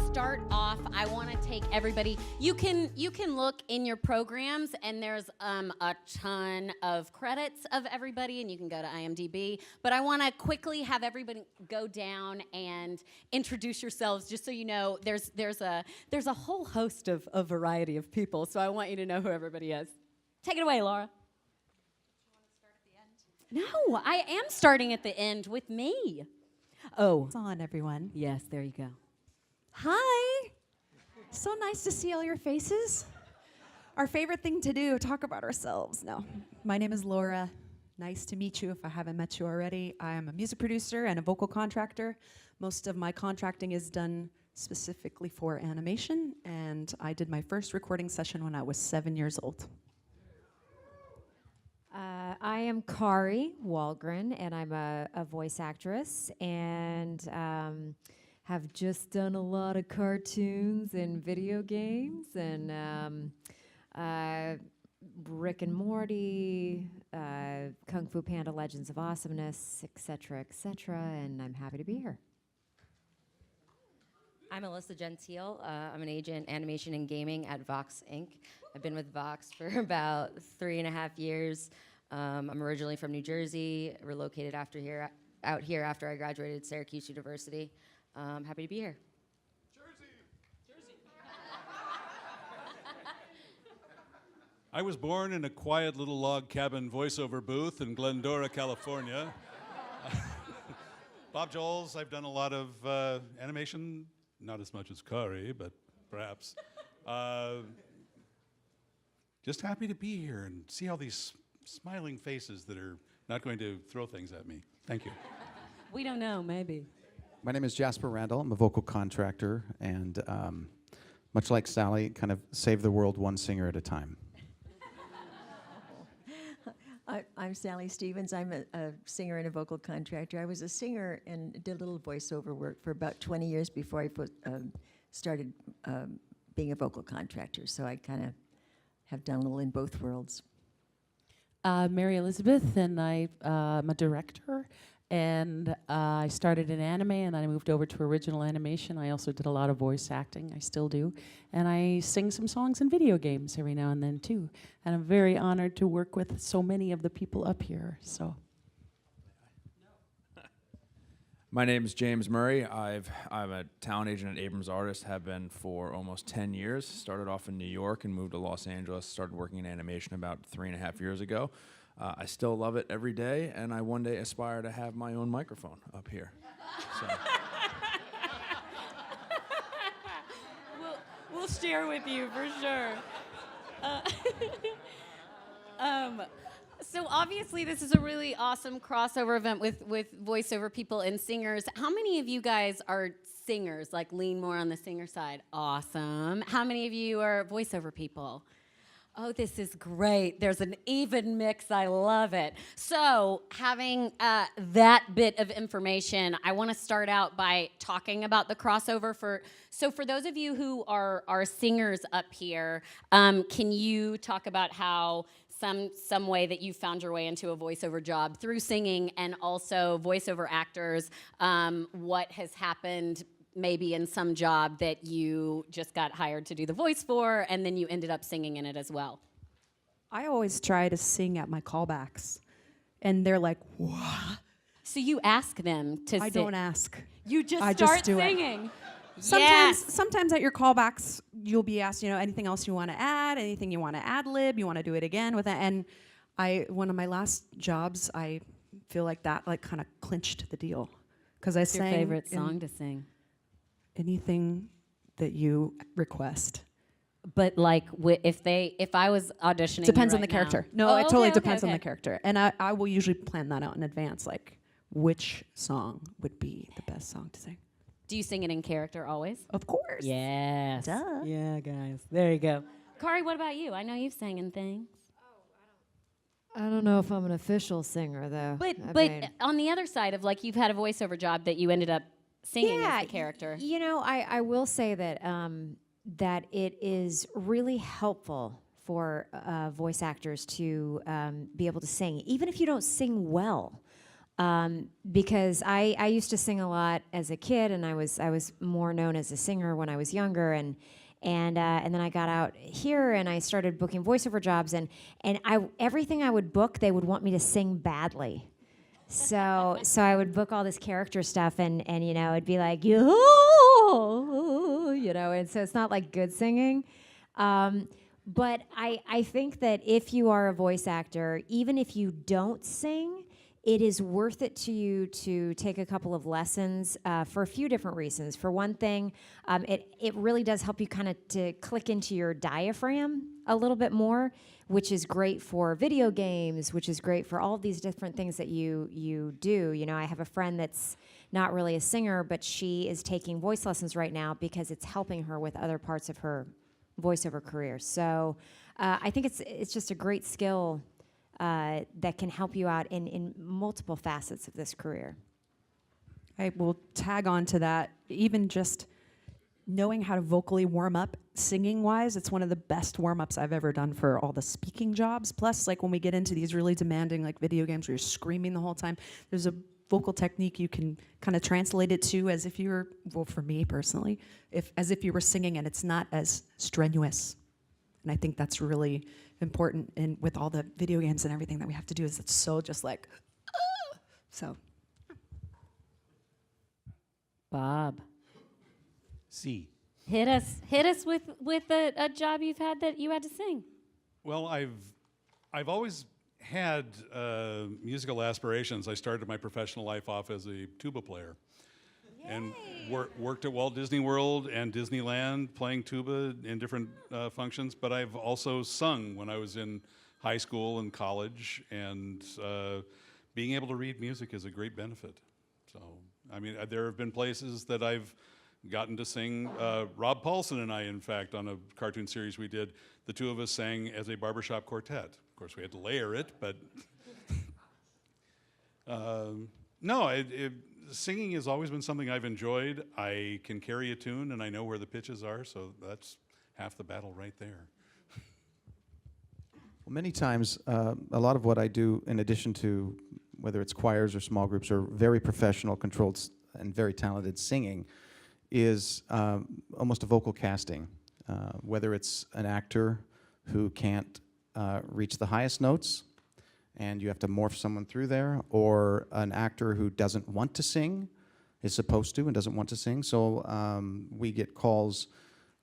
start off, I want to take everybody. You can look in your programs, and there's a ton of credits of everybody, and you can go to IMDb. But I want to quickly have everybody go down and introduce yourselves, just so you know. There's a whole host of a variety of people, so I want you to know who everybody is. Take it away, Laura. No, I am starting at the end with me. Oh. It's on, everyone. Yes, there you go. Hi. So nice to see all your faces. Our favorite thing to do, talk about ourselves. No, my name is Laura. Nice to meet you if I haven't met you already. I am a music producer and a vocal contractor. Most of my contracting is done specifically for animation, and I did my first recording session when I was 7 years old. I am Kari Walgren, and I'm a voice actress, and have just done a lot of cartoons and video games, and Rick and Morty, Kung Fu Panda Legends of Awesomeness, etc., and I'm happy to be here. I'm Alyssa Gentile. I'm an agent, animation and gaming at Vox Inc. I've been with Vox for about 3.5 years. I'm originally from New Jersey, relocated out here after I graduated Syracuse University. Happy to be here. Jersey. I was born in a quiet little log cabin voiceover booth in Glendora, California. Bob Joels, I've done a lot of animation, not as much as Kari, but perhaps. Just happy to be here and see all these smiling faces that are not going to throw things at me. Thank you. We don't know, maybe. My name is Jasper Randall. I'm a vocal contractor, and much like Sally, kind of save the world one singer at a time. I'm Sally Stevens. I'm a singer and a vocal contractor. I was a singer and did a little voiceover work for about 20 years before I started being a vocal contractor. So I kind of have done a little in both worlds. Mary Elizabeth, and I'm a director, and I started in anime, and then I moved over to original animation. I also did a lot of voice acting, I still do, and I sing some songs in video games every now and then too, and I'm very honored to work with so many of the people up here, so. My name is James Murray. I'm a talent agent at Abrams Artists, have been for almost 10 years. Started off in New York and moved to Los Angeles, started working in animation about 3.5 years ago. I still love it every day, and I one day aspire to have my own microphone up here. So. We'll share with you for sure. So obviously this is a really awesome crossover event with voiceover people and singers. How many of you guys are singers, like lean more on the singer side? Awesome. How many of you are voiceover people? Oh, this is great. There's an even mix. I love it. So having that bit of information, I want to start out by talking about the crossover. So for those of you who are singers up here, can you talk about how some way that you found your way into a voiceover job through singing, and also voiceover actors, what has happened maybe in some job that you just got hired to do the voice for, and then you ended up singing in it as well? I always try to sing at my callbacks, and they're like, what? So you ask them to sing? I don't ask. You just I start just do singing? It. Yes. Sometimes at your callbacks, you'll be asked, anything else you want to add, anything you want to ad-lib, you want to do it again with that. And one of my last jobs, I feel like that kind of clinched the deal. Because I sang. What's your favorite song to sing? Anything that you request. But like, if I was auditioning, depends you on the right character. Now. No, it totally depends on the character. And I will usually plan that out in advance, like which song would be the best song to sing. Do you sing it in character always? Of course. Yes. Duh. Yeah, guys. There you go. Kari, what about you? I know you've sang in things. I don't know if I'm an official singer, though. But on the other side of, like, you've had a voiceover job that you ended up singing as the character. You know, I will say that that it is really helpful for voice actors to be able to sing, even if you don't sing well. because I used to sing a lot as a kid, and I was more known as a singer when I was younger, and then I got out here and I started booking voiceover jobs, and everything I would book, they would want me to sing badly. So I would book all this character stuff, and you know, it'd be like, you know, and so it's not like good singing. But I think that if you are a voice actor, even if you don't sing, it is worth it to you to take a couple of lessons for a few different reasons. For one thing, it really does help you kind of to click into your diaphragm a little bit more, which is great for video games, which is great for all of these different things that you do. You know, I have a friend that's not really a singer, but she is taking voice lessons right now because it's helping her with other parts of her voiceover career. So I think it's just a great skill that can help you out in multiple facets of this career. I will tag on to that. Even just knowing how to vocally warm up singing-wise, it's one of the best warm-ups I've ever done for all the speaking jobs. Plus, like when we get into these really demanding like video games where you're screaming the whole time, there's a vocal technique you can kind of translate it to as if you were, well, for me personally, as if you were singing, and it's not as strenuous. And I think that's really important with all the video games and everything that we have to do, is it's so just like, so. Bob, C. hit us with a job you've had that you had to sing. Well, I've always had musical aspirations. I started my professional life off as a tuba player. Yay. And worked at Walt Disney World and Disneyland playing tuba in different functions, but I've also sung when I was in high school and college, and being able to read music is a great benefit. So, I mean, there have been places that I've gotten to sing. Rob Paulson and I, in fact, on a cartoon series we did, the two of us sang as a barbershop quartet. Of course, we had to layer it, but no, singing has always been something I've enjoyed. I can carry a tune, and I know where the pitches are, so that's half the battle right there. Well, many times, a lot of what I do, in addition to whether it's choirs or small groups or very professional, controlled, and very talented singing, is almost a vocal casting. Whether it's an actor who can't reach the highest notes, and you have to morph someone through there, or an actor who doesn't want to sing, is supposed to and doesn't want to sing. So we get calls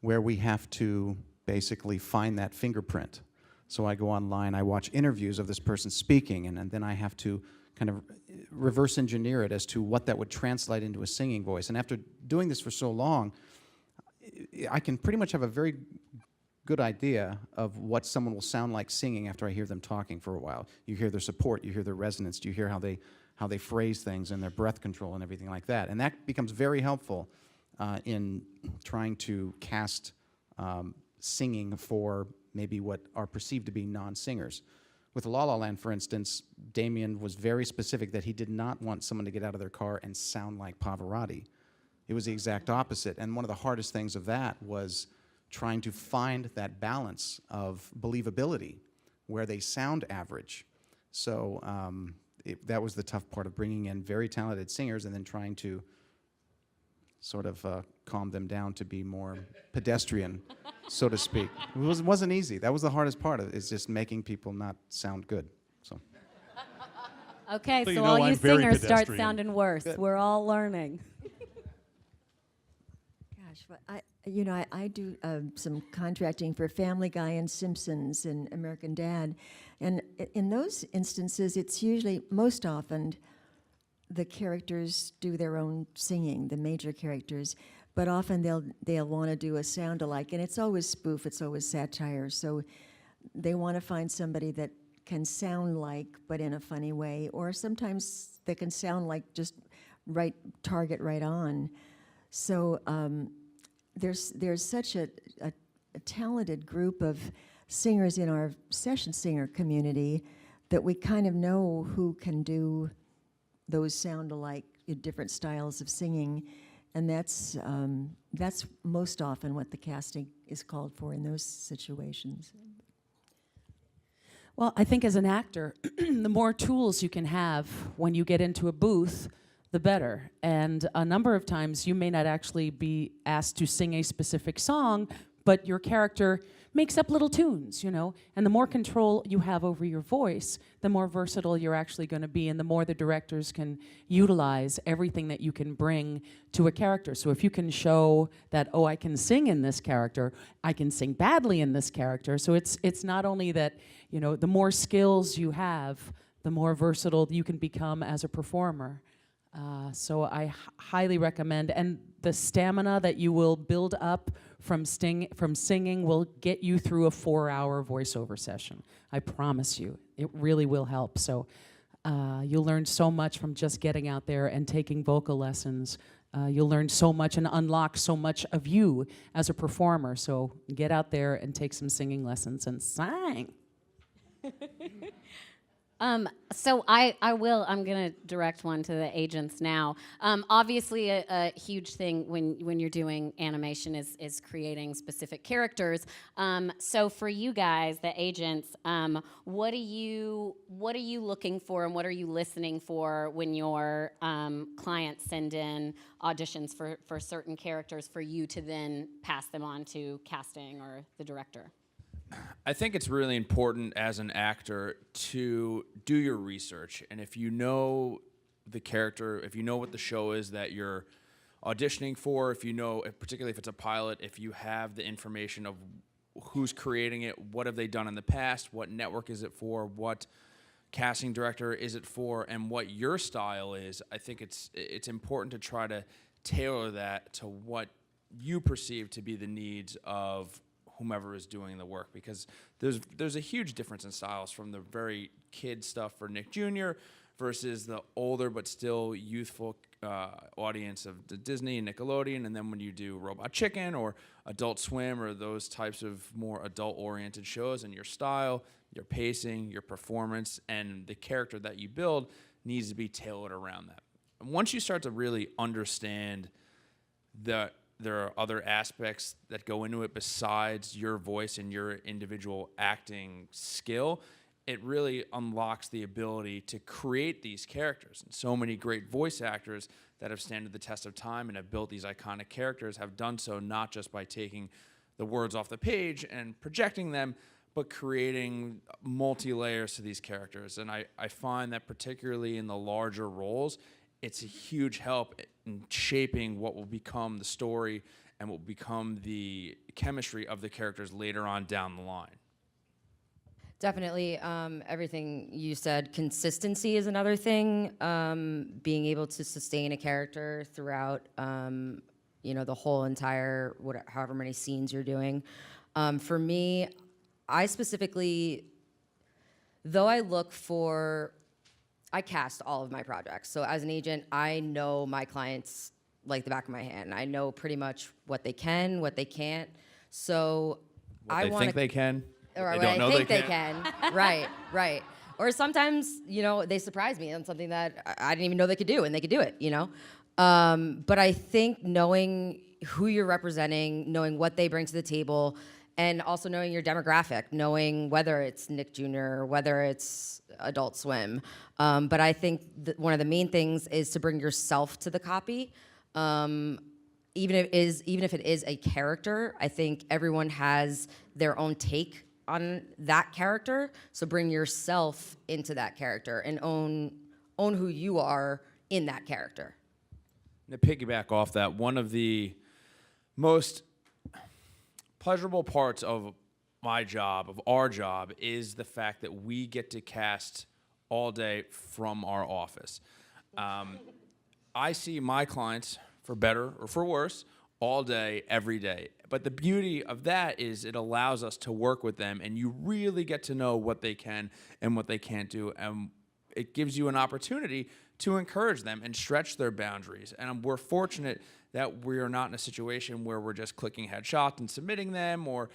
where we have to basically find that fingerprint. So I go online, I watch interviews of this person speaking, and then I have to kind of reverse engineer it as to what that would translate into a singing voice. And after doing this for so long, I can pretty much have a very good idea of what someone will sound like singing after I hear them talking for a while. You hear their support, you hear their resonance, you hear how they phrase things and their breath control and everything like that. And that becomes very helpful in trying to cast singing for maybe what are perceived to be non-singers. With La La Land, for instance, Damien was very specific that he did not want someone to get out of their car and sound like Pavarotti. It was the exact opposite. And one of the hardest things of that was trying to find that balance of believability where they sound average. So that was the tough part of bringing in very talented singers and then trying to sort of calm them down to be more pedestrian, so to speak. It wasn't easy. That was the hardest part of it, is just making people not sound good. So. Okay, So so you know all I'm you very singers start pedestrian. sounding worse. Good. We're all learning. Gosh, well, I do some contracting for Family Guy and Simpsons and American Dad, and in those instances, it's usually, most often, the characters do their own singing, the major characters, but often they'll want to do a sound-alike, and it's always spoof, it's always satire, so they want to find somebody that can sound like, but in a funny way, or sometimes they can sound like just target right on. So there's such a talented group of singers in our session singer community that we kind of know who can do those sound-alike different styles of singing, and that's most often what the casting is called for in those situations. Well, I think as an actor, the more tools you can have when you get into a booth, the better. And a number of times you may not actually be asked to sing a specific song, but your character makes up little tunes, you know? And the more control you have over your voice, the more versatile you're actually going to be, and the more the directors can utilize everything that you can bring to a character. So if you can show that, oh, I can sing in this character, I can sing badly in this character. So it's not only that, you know, the more skills you have, the more versatile you can become as a performer. So I highly recommend, and the stamina that you will build up from singing will get you through a 4-hour voiceover session. I promise you, it really will help. So you'll learn so much from just getting out there and taking vocal lessons. You'll learn so much and unlock so much of you as a performer. So get out there and take some singing lessons and sing. So I'm going to direct one to the agents now. Obviously, a huge thing when you're doing animation is creating specific characters. So for you guys, the agents, what are you looking for, and what are you listening for when your clients send in auditions for certain characters for you to then pass them on to casting or the director? I think it's really important as an actor to do your research. And if you know the character, if you know what the show is that you're auditioning for, if you know, particularly if it's a pilot, if you have the information of who's creating it, what have they done in the past, what network is it for, what casting director is it for, and what your style is, I think it's important to try to tailor that to what you perceive to be the needs of whomever is doing the work, because there's a huge difference in styles from the very kid stuff for Nick Jr. versus the older but still youthful audience of the Disney and Nickelodeon, and then when you do Robot Chicken or Adult Swim or those types of more adult-oriented shows, and your style, your pacing, your performance, and the character that you build needs to be tailored around that. And once you start to really understand that there are other aspects that go into it besides your voice and your individual acting skill, it really unlocks the ability to create these characters. And so many great voice actors that have stood the test of time and have built these iconic characters have done so not just by taking the words off the page and projecting them, but creating multi-layers to these characters. And I find that particularly in the larger roles, it's a huge help in shaping what will become the story and what will become the chemistry of the characters later on down the line. Definitely, everything you said. Consistency is another thing. Being able to sustain a character throughout, the whole entire however many scenes you're doing. For me, I specifically, though I cast all of my projects. So as an agent, I know my clients like the back of my hand. I know pretty much what they can, what they can't. So What they think they can. Or They what don't know I think they they can. Right. Or sometimes, they surprise me on something that I didn't even know they could do, and they could do it, But I think knowing who you're representing, knowing what they bring to the table, and also knowing your demographic, knowing whether it's Nick Jr. or whether it's Adult Swim. But I think one of the main things is to bring yourself to the copy. Even if it is a character, I think everyone has their own take on that character. So bring yourself into that character and own who you are in that character. To piggyback off that, one of the most pleasurable parts of my job, of our job, is the fact that we get to cast all day from our office. I see my clients, for better or for worse, all day, every day. But the beauty of that is it allows us to work with them, and you really get to know what they can and what they can't do. And it gives you an opportunity to encourage them and stretch their boundaries. And we're fortunate that we are not in a situation where we're just clicking headshots and submitting them, or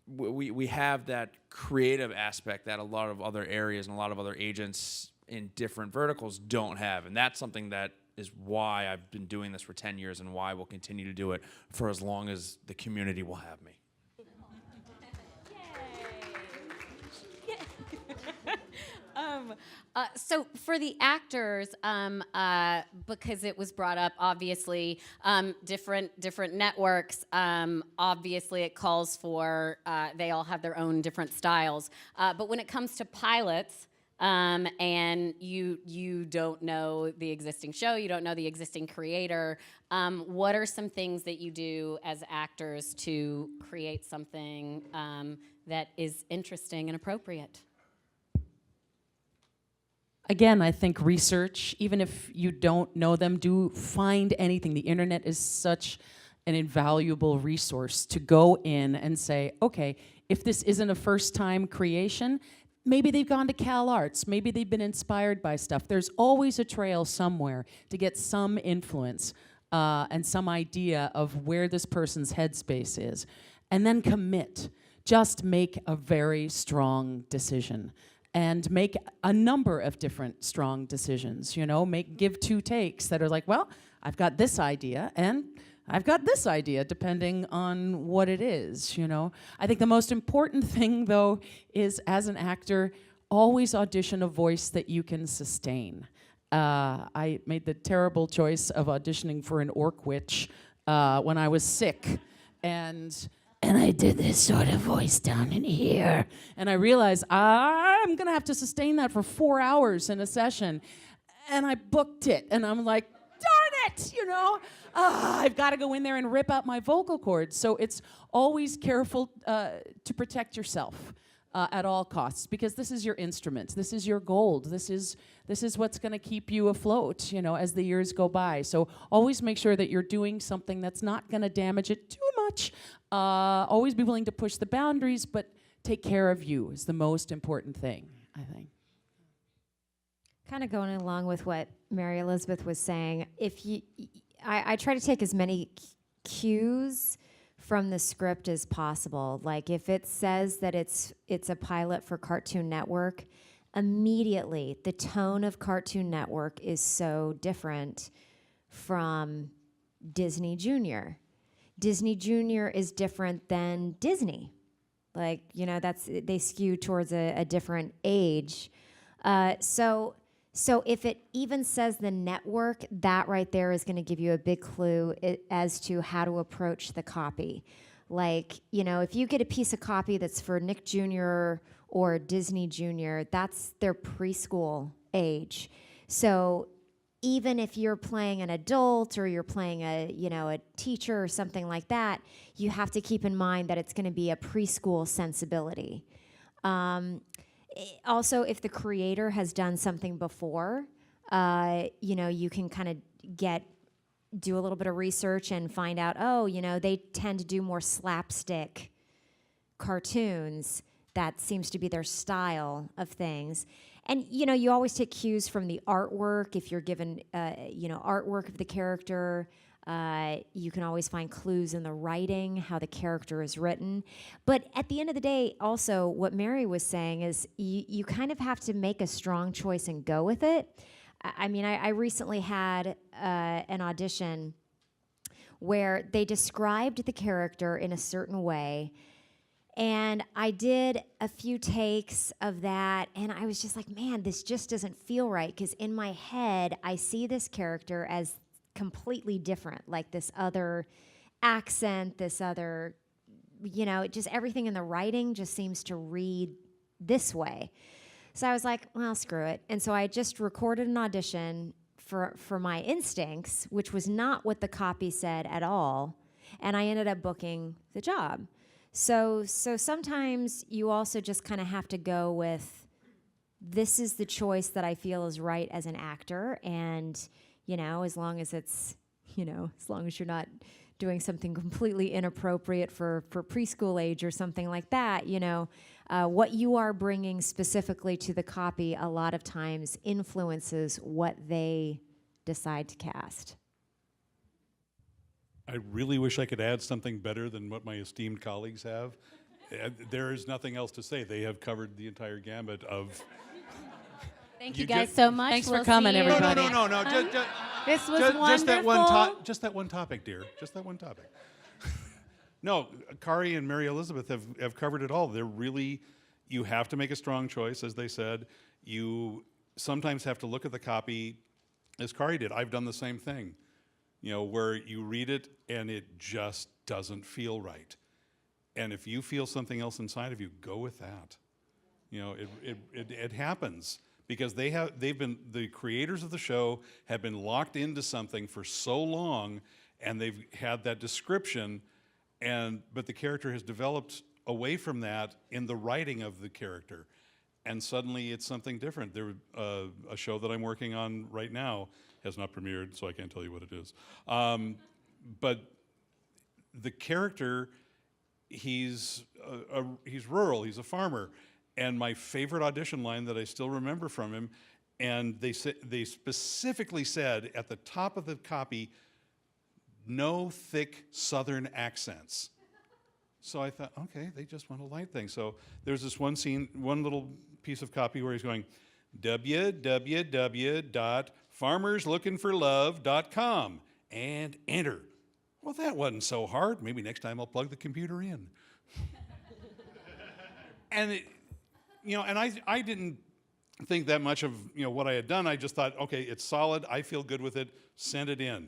we have that creative aspect that a lot of other areas and a lot of other agents in different verticals don't have. And that's something that is why I've been doing this for 10 years and why we'll continue to do it for as long as the community will have me. So for the actors, because it was brought up, obviously, different networks. Obviously, it calls for they all have their own different styles. But when it comes to pilots, and you don't know the existing show, you don't know the existing creator, what are some things that you do as actors to create something that is interesting and appropriate? Again, I think research, even if you don't know them, do find anything. The internet is such an invaluable resource to go in and say, okay, if this isn't a first-time creation, maybe they've gone to Cal Arts, maybe they've been inspired by stuff. There's always a trail somewhere to get some influence and some idea of where this person's headspace is. And then commit. Just make a very strong decision. And make a number of different strong decisions, you know, give 2 takes that are like, well, I've got this idea and I've got this idea, depending on what it is, you know. I think the most important thing, though, is as an actor, always audition a voice that you can sustain. I made the terrible choice of auditioning for an orc witch when I was sick, and I did this sort of voice down in here. And I realized I'm going to have to sustain that for 4 hours in a session. And I booked it. And I'm like, darn it, you know. I've got to go in there and rip out my vocal cords. So it's always careful to protect yourself at all costs, because this is your instrument. This is your gold. This is what's going to keep you afloat, you know, as the years go by. So always make sure that you're doing something that's not going to damage it too much. Always be willing to push the boundaries, but take care of you is the most important thing, I think. Kind of going along with what Mary Elizabeth was saying, I try to take as many cues from the script as possible. Like if it says that it's a pilot for Cartoon Network, immediately the tone of Cartoon Network is so different from Disney Junior. Disney Junior is different than Disney. Like, you know, they skew towards a different age. So if it even says the network, that right there is going to give you a big clue as to how to approach the copy. Like, you know, if you get a piece of copy that's for Nick Jr. or Disney Jr., that's their preschool age. So even if you're playing an adult or you're playing a teacher or something like that, you have to keep in mind that it's going to be a preschool sensibility. Also, if the creator has done something before, you can kind of do a little bit of research and find out, they tend to do more slapstick cartoons. That seems to be their style of things. And, you always take cues from the artwork. If you're given, artwork of the character, you can always find clues in the writing, how the character is written. But at the end of the day, also, what Mary was saying is you kind of have to make a strong choice and go with it. I recently had an audition where they described the character in a certain way, and I did a few takes of that, and I was just like, man, this just doesn't feel right, because in my head, I see this character as completely different, like this other accent, this other, just everything in the writing just seems to read this way. So I was like, well, screw it. And so I just recorded an audition for my instincts, which was not what the copy said at all, and I ended up booking the job. So sometimes you also just kind of have to go with, this is the choice that I feel is right as an actor, and as long as it's, as long as you're not doing something completely inappropriate for preschool age or something like that, what you are bringing specifically to the copy a lot of times influences what they decide to cast. I really wish I could add something better than what my esteemed colleagues have. There is nothing else to say. They have covered the entire gambit of... Thank you guys so much. Thanks We'll for coming, see you. everybody. No. This was wonderful. Just that one topic, dear. Just that one topic. No, Kari and Mary Elizabeth have covered it all. They're really, you have to make a strong choice, as they said. You sometimes have to look at the copy, as Kari did. I've done the same thing, you know, where you read it and it just doesn't feel right. And if you feel something else inside of you, go with that. You know, it happens because the creators of the show have been locked into something for so long, and they've had that description, but the character has developed away from that in the writing of the character, and suddenly it's something different. A show that I'm working on right now has not premiered, so I can't tell you what it is. But the character, he's rural, he's a farmer, and my favorite audition line that I still remember from him, and they specifically said at the top of the copy, no thick Southern accents. So I thought, okay, they just want a light thing. So there's this one scene, one little piece of copy where he's going, www.farmerslookinforlove.com, and enter. Well, that wasn't so hard. Maybe next time I'll plug the computer in. And I didn't think that much of what I had done. I just thought, okay, it's solid. I feel good with it. Send it in.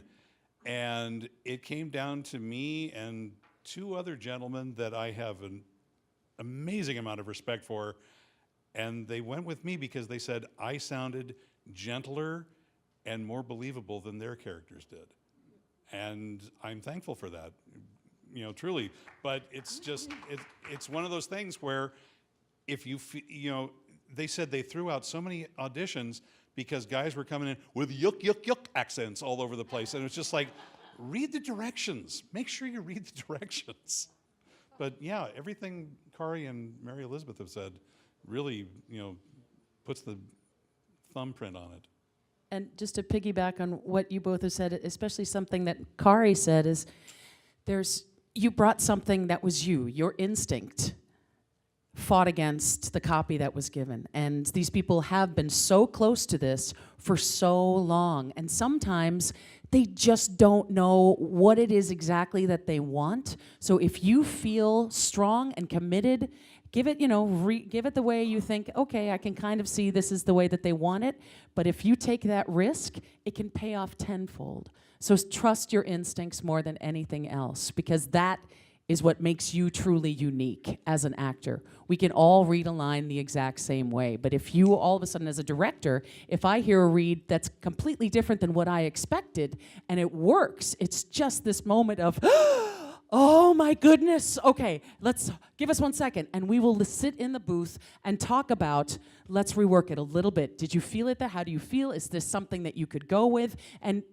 And it came down to me and two other gentlemen that I have an amazing amount of respect for, and they went with me because they said I sounded gentler and more believable than their characters did. And I'm thankful for that, truly. But it's just, it's one of those things where if they said they threw out so many auditions because guys were coming in with yuck, yuck, yuck accents all over the place. And it's just like, read the directions. Make sure you read the directions. But yeah, everything Kari and Mary Elizabeth have said really, puts the thumbprint on it. And just to piggyback on what you both have said, especially something that Kari said, is you brought something that was your instinct fought against the copy that was given. And these people have been so close to this for so long. And sometimes they just don't know what it is exactly that they want. So if you feel strong and committed, give it, give it the way you think, okay, I can kind of see this is the way that they want it. But if you take that risk, it can pay off tenfold. So trust your instincts more than anything else, because that is what makes you truly unique as an actor. We can all read a line the exact same way, but if you all of a sudden as a director, if I hear a read that's completely different than what I expected and it works, it's just this moment of, oh my goodness, okay, give us 1 second, and we will sit in the booth and talk about, let's rework it a little bit. Did you feel it there? How do you feel? Is this something that you could go with? And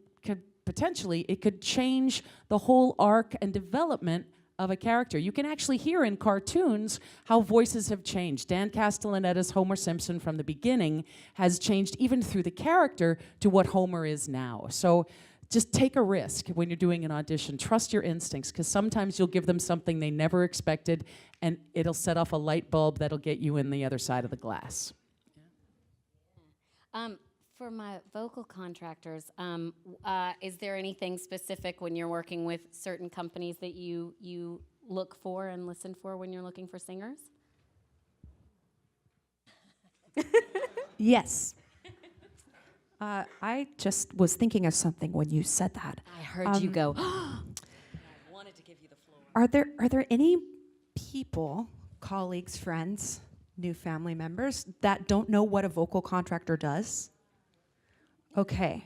potentially, it could change the whole arc and development of a character. You can actually hear in cartoons how voices have changed. Dan Castellaneta's Homer Simpson from the beginning has changed even through the character to what Homer is now. So just take a risk when you're doing an audition. Trust your instincts, because sometimes you'll give them something they never expected, and it'll set off a light bulb that'll get you in the other side of the glass. For my vocal contractors, is there anything specific when you're working with certain companies that you look for and listen for when you're looking for singers? Yes. I just was thinking of something when you said that. I heard you go, I wanted to give you the floor. Are there any people, colleagues, friends, new family members that don't know what a vocal contractor does? Okay.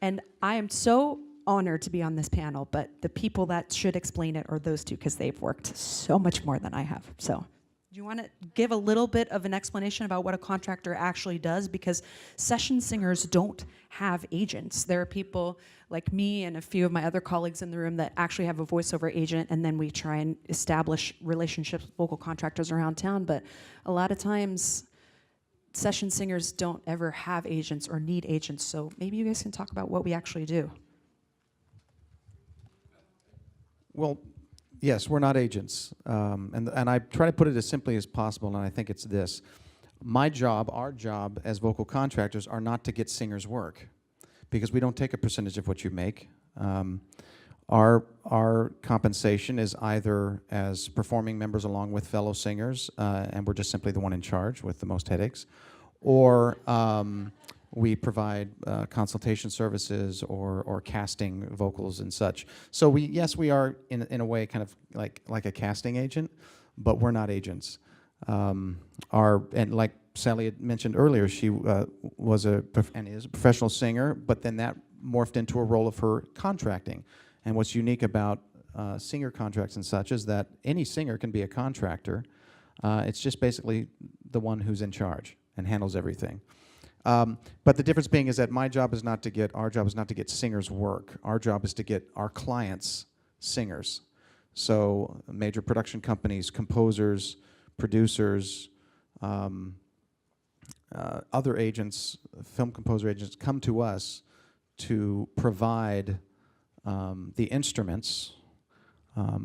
And I am so honored to be on this panel, but the people that should explain it are those two, because they've worked so much more than I have. So do you want to give a little bit of an explanation about what a contractor actually does? Because session singers don't have agents. There are people like me and a few of my other colleagues in the room that actually have a voiceover agent, and then we try and establish relationships with vocal contractors around town. But a lot of times, session singers don't ever have agents or need agents. So maybe you guys can talk about what we actually do. Well, yes, we're not agents. And I try to put it as simply as possible, and I think it's this. My job, our job as vocal contractors, are not to get singers work, because we don't take a percentage of what you make. Our compensation is either as performing members along with fellow singers, and we're just simply the one in charge with the most headaches, or we provide consultation services or casting vocals and such. So we are in a way kind of like a casting agent, but we're not agents. And like Sally had mentioned earlier, she was and is a professional singer, but then that morphed into a role of her contracting. And what's unique about singer contracts and such is that any singer can be a contractor. It's just basically the one who's in charge and handles everything. But the difference being is that our job is not to get singers work. Our job is to get our clients singers. So major production companies, composers, producers, other agents, film composer agents come to us to provide the instruments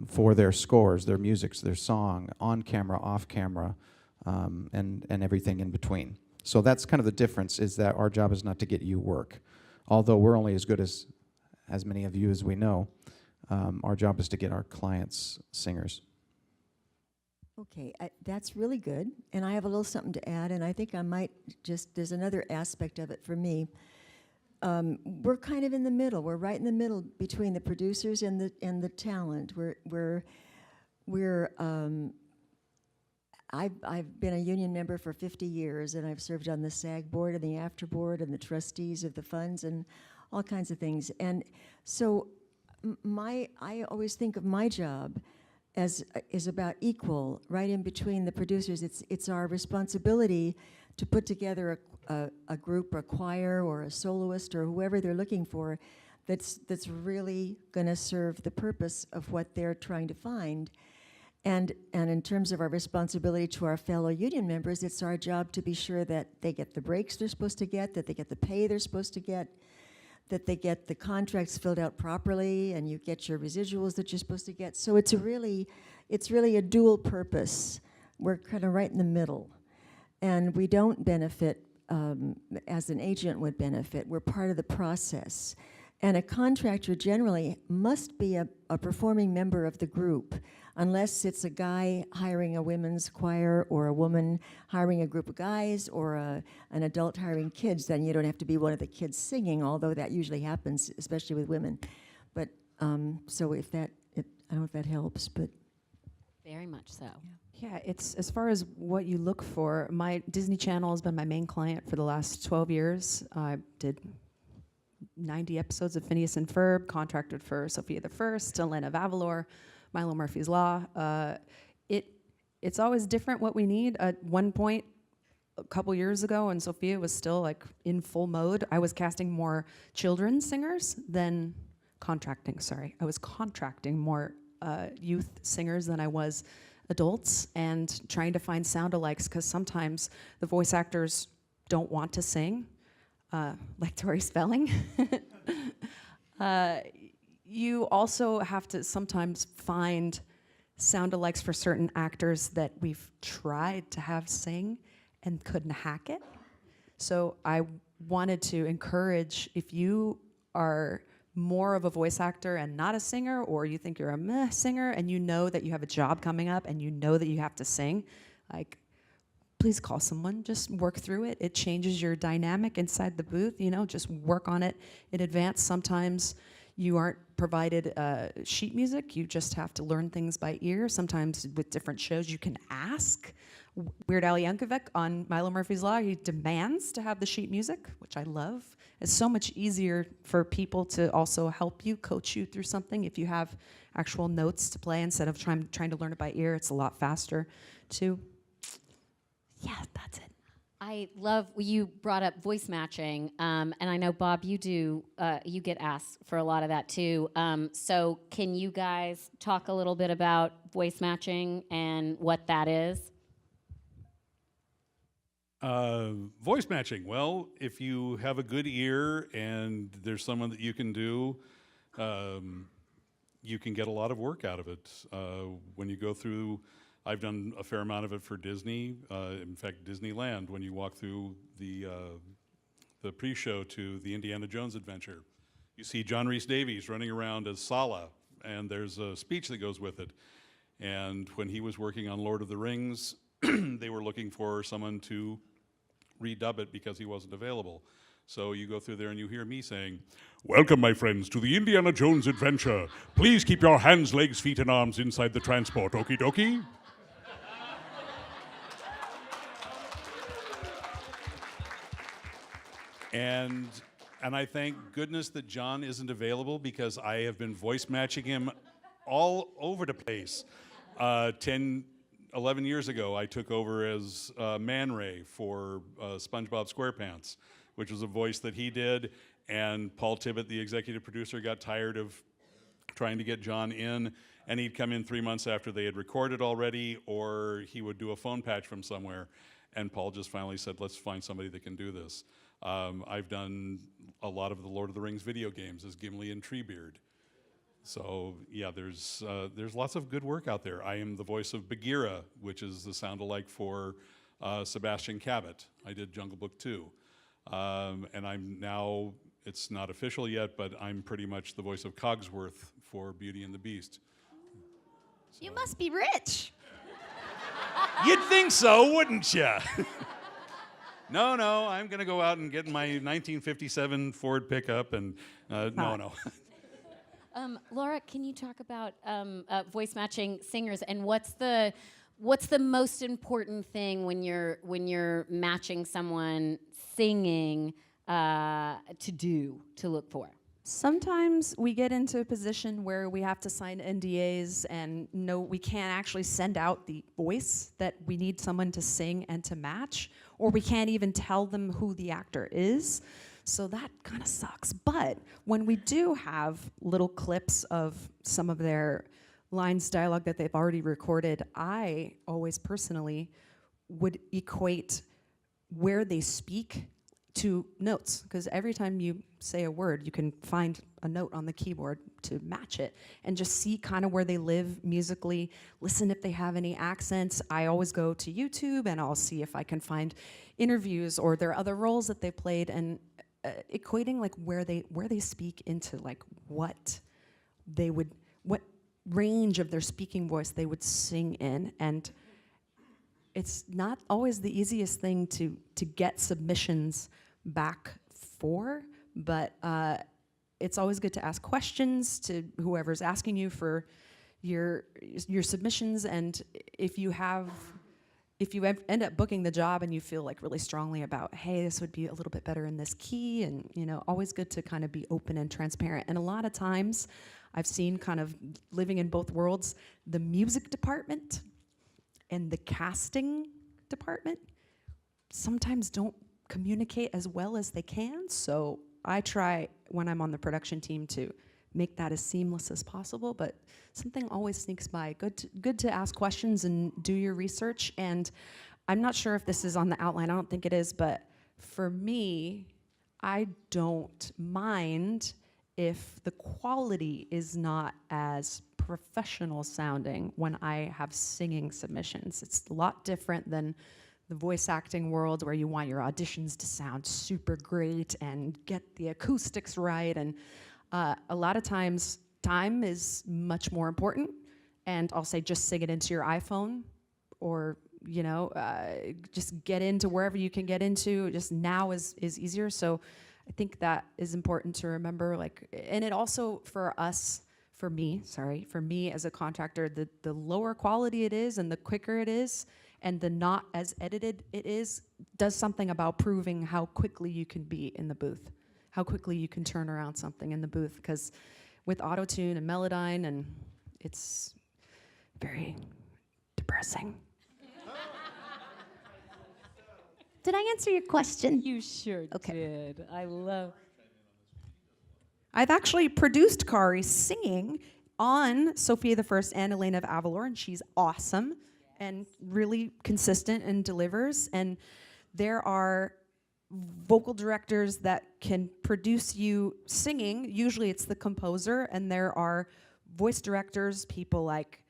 for their scores, their musics, their song, on camera, off camera, and everything in between. So that's kind of the difference, is that our job is not to get you work. Although we're only as good as many of you as we know, our job is to get our clients singers. Okay, that's really good. And I have a little something to add, and I think I might there's another aspect of it for me. We're kind of in the middle. We're right in the middle between the producers and the talent. I've been a union member for 50 years, and I've served on the SAG board and the AFTRA board and the trustees of the funds and all kinds of things. And so I always think of my job as is about equal, right in between the producers. It's our responsibility to put together a group, a choir, or a soloist, or whoever they're looking for, that's really going to serve the purpose of what they're trying to find. And in terms of our responsibility to our fellow union members, it's our job to be sure that they get the breaks they're supposed to get, that they get the pay they're supposed to get, that they get the contracts filled out properly, and you get your residuals that you're supposed to get. So it's really a dual purpose. We're kind of right in the middle. And we don't benefit as an agent would benefit. We're part of the process. And a contractor generally must be a performing member of the group, unless it's a guy hiring a women's choir or a woman hiring a group of guys or an adult hiring kids. Then you don't have to be one of the kids singing, although that usually happens, especially with women. But so I don't know if that helps, but. Very much so. Yeah, it's as far as what you look for. My Disney Channel has been my main client for the last 12 years. I did 90 episodes of Phineas and Ferb, contracted for Sophia the First, Elena Vavalor, Milo Murphy's Law. It's always different what we need. At one point, a couple years ago, when Sophia was still like in full mode, I was casting more children's singers than contracting. I was contracting more youth singers than I was adults, and trying to find sound-alikes, because sometimes the voice actors don't want to sing, like Tori Spelling. You also have to sometimes find sound-alikes for certain actors that we've tried to have sing and couldn't hack it. So I wanted to encourage, if you are more of a voice actor and not a singer, or you think you're a meh singer and you know that you have a job coming up and you know that you have to sing, like, please call someone, just work through it. It changes your dynamic inside the booth, just work on it in advance. Sometimes you aren't provided sheet music, you just have to learn things by ear. Sometimes with different shows you can ask. Weird Al Yankovic on Milo Murphy's Law, he demands to have the sheet music, which I love. It's so much easier for people to also help you, coach you through something. If you have actual notes to play instead of trying to learn it by ear, it's a lot faster too. Yeah, that's it. I love you brought up voice matching, and I know, Bob, you get asked for a lot of that too. So can you guys talk a little bit about voice matching and what that is? Voice matching. Well, if you have a good ear and there's someone that you can do, you can get a lot of work out of it. When you go through, I've done a fair amount of it for Disney. In fact, Disneyland, when you walk through the pre-show to the Indiana Jones adventure, You see John Rhys Davies running around as Sala, and there's a speech that goes with it. And when he was working on Lord of the Rings, they were looking for someone to redub it because he wasn't available. So you go through there and you hear me saying, "Welcome, my friends, to the Indiana Jones adventure. Please keep your hands, legs, feet, and arms inside the transport, okie dokie?" And I thank goodness that John isn't available, because I have been voice matching him all over the place. 11 years ago, I took over as Man Ray for SpongeBob SquarePants, which was a voice that he did, and Paul Tibbett, the executive producer, got tired of trying to get John in, and he'd come in 3 months after they had recorded already, or he would do a phone patch from somewhere, and Paul just finally said, "Let's find somebody that can do this." I've done a lot of the Lord of the Rings video games as Gimli and Treebeard. So yeah, there's lots of good work out there. I am the voice of Bagheera, which is the sound-alike for Sebastian Cabot. I did Jungle Book 2. And I'm now, it's not official yet, but I'm pretty much the voice of Cogsworth for Beauty and the Beast. You must be rich. You'd think so, wouldn't you? No, I'm going to go out and get my 1957 Ford pickup, and no. Laura, can you talk about voice matching singers, and what's the most important thing when you're matching someone singing to look for? Sometimes we get into a position where we have to sign NDAs and we can't actually send out the voice that we need someone to sing and to match, or we can't even tell them who the actor is. So that kind of sucks. But when we do have little clips of some of their lines, dialogue that they've already recorded, I always personally would equate where they speak to notes, because every time you say a word, you can find a note on the keyboard to match it, and just see kind of where they live musically, listen if they have any accents. I always go to YouTube and I'll see if I can find interviews or their other roles that they played, and equating like where they speak into like what range of their speaking voice they would sing in. And it's not always the easiest thing to get submissions back for, but it's always good to ask questions to whoever's asking you for your submissions. And if you end up booking the job and you feel like really strongly about, hey, this would be a little bit better in this key, and always good to kind of be open and transparent. And a lot of times I've seen, kind of living in both worlds, the music department and the casting department sometimes don't communicate as well as they can. So I try, when I'm on the production team, to make that as seamless as possible, but something always sneaks by. Good to ask questions and do your research. And I'm not sure if this is on the outline, I don't think it is, but for me, I don't mind if the quality is not as professional sounding when I have singing submissions. It's a lot different than the voice acting world, where you want your auditions to sound super great and get the acoustics right. And a lot of times, time is much more important. And I'll say, just sing it into your iPhone, or just get into wherever you can get into. Just now is easier. So I think that is important to remember. And it also, for me as a contractor, the lower quality it is and the quicker it is and the not as edited it is, does something about proving how quickly you can be in the booth, how quickly you can turn around something in the booth. Because with auto-tune and Melodyne, and it's very depressing. Did I answer your question? You sure did. I've actually produced Kari singing on Sophia the First and Elena of Avalor, and she's awesome and really consistent and delivers. And there are vocal directors that can produce you singing. Usually it's the composer, and there are voice directors, people like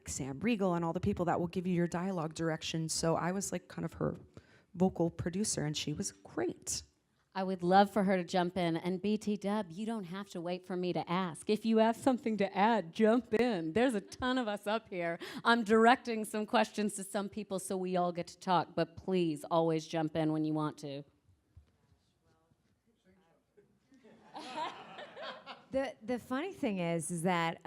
Sam Riegel and all the people that will give you your dialogue direction. So I was like kind of her vocal producer, and she was great. I would love for her to jump in. And BT Dub, you don't have to wait for me to ask. If you have something to add, jump in. There's a ton of us up here. I'm directing some questions to some people so we all get to talk, but please always jump in when you want to. The funny thing is that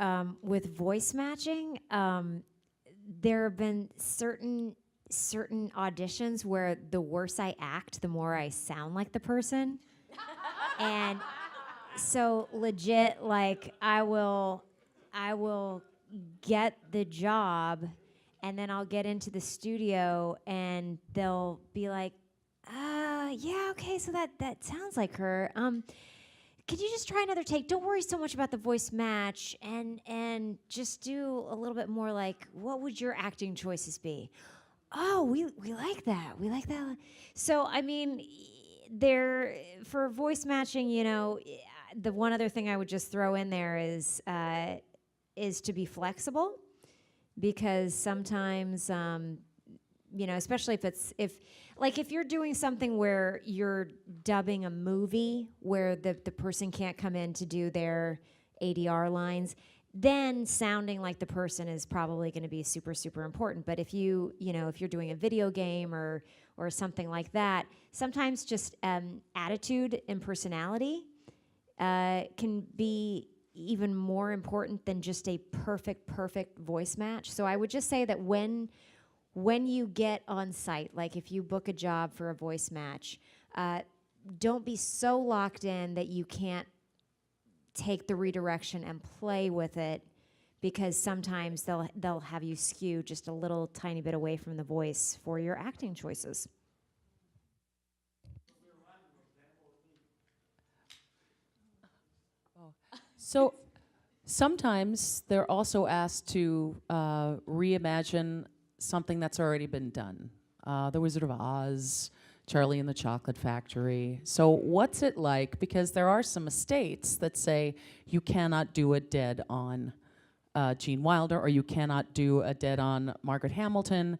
with voice matching, there have been certain auditions where the worse I act, the more I sound like the person. And so legit, like I will get the job, and then I'll get into the studio and they'll be like, yeah, okay, so that sounds like her. Could you just try another take? Don't worry so much about the voice match, and just do a little bit more like, what would your acting choices be? Oh, we like that. We like that. So, I mean, for voice matching, you know, the one other thing I would just throw in there is to be flexible, because sometimes, you know, especially if you're doing something where you're dubbing a movie where the person can't come in to do their ADR lines, then sounding like the person is probably going to be super, super important. But if you're doing a video game or something like that, sometimes just attitude and personality can be even more important than just a perfect voice match. So I would just say that when you get on site, like if you book a job for a voice match, don't be so locked in that you can't take the redirection and play with it, because sometimes they'll have you skew just a little tiny bit away from the voice for your acting choices. So sometimes they're also asked to reimagine something that's already been done. The Wizard of Oz, Charlie and the Chocolate Factory. So what's it like? Because there are some estates that say you cannot do a dead on Gene Wilder, or you cannot do a dead on Margaret Hamilton,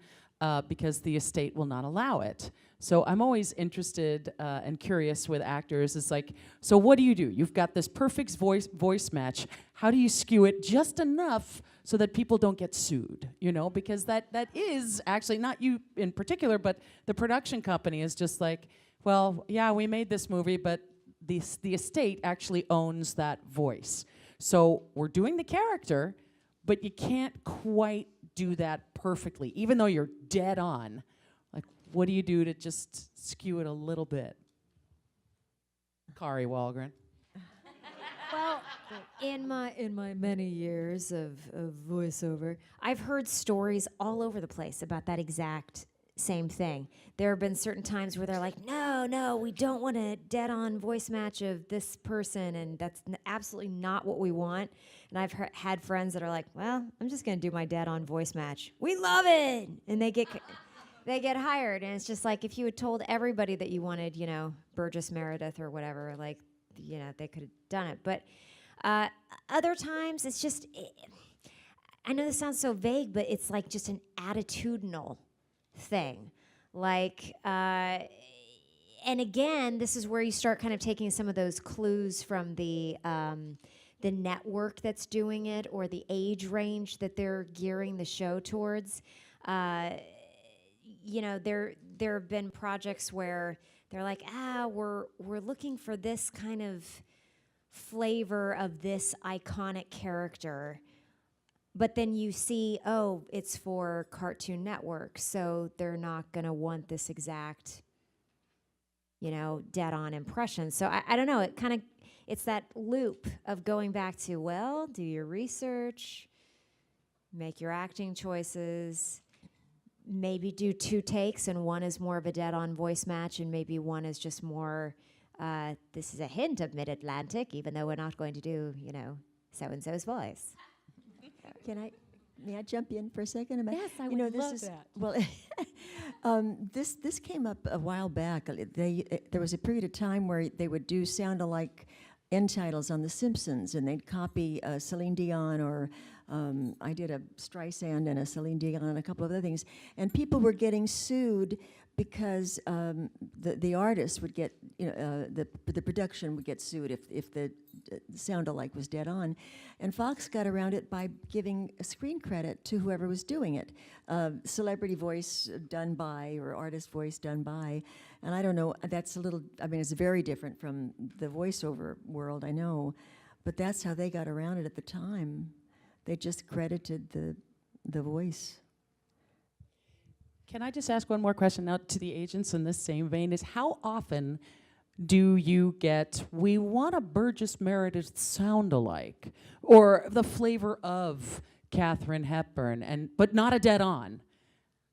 because the estate will not allow it. So I'm always interested and curious with actors. It's like, so what do? You've got this perfect voice match. How do you skew it just enough so that people don't get sued? You know, because that is actually not you in particular, but the production company is just like, well, yeah, we made this movie, but the estate actually owns that voice. So we're doing the character, but you can't quite do that perfectly, even though you're dead on. Like, what do you do to just skew it a little bit? Kari Walgren. Well, in my many years of voiceover, I've heard stories all over the place about that exact same thing. There have been certain times where they're like, no, we don't want a dead-on voice match of this person, and that's absolutely not what we want. And I've had friends that are like, well, I'm just going to do my dead-on voice match. We love it! And they get hired, and it's just like, if you had told everybody that you wanted, you know, Burgess Meredith or whatever, like, you know, they could have done it. But other times, it's just, I know this sounds so vague, but it's like just an attitudinal thing. Like, and again, this is where you start kind of taking some of those clues from the network that's doing it, or the age range that they're gearing the show towards. You know, there have been projects where they're like, we're looking for this kind of flavor of this iconic character. But then you see, oh, it's for Cartoon Network, so they're not going to want this exact, you know, dead-on impression. So I don't know, it's that loop of going back to, well, do your research, make your acting choices, maybe do 2 takes, and one is more of a dead-on voice match, and maybe one is just more, this is a hint of Mid-Atlantic, even though we're not going to do, you know, so-and-so's voice. May I jump in for a second? Yes, I would love that. Well, this came up a while back. There was a period of time where they would do sound-alike end titles on The Simpsons, and they'd copy Celine Dion or I did a Streisand and a Celine Dion and a couple of other things, and people were getting sued because the artist would get, the production would get sued if the sound alike was dead on, and Fox got around it by giving a screen credit to whoever was doing it, celebrity voice done by or artist voice done by, and I don't know. That's a little. I mean, it's very different from the voiceover world, I know, but that's how they got around it at the time. They just credited the voice. Can I just ask one more question now to the agents in this same vein? Is how often do you get, we want a Burgess Meredith sound-alike, or the flavor of Katharine Hepburn, but not a dead-on?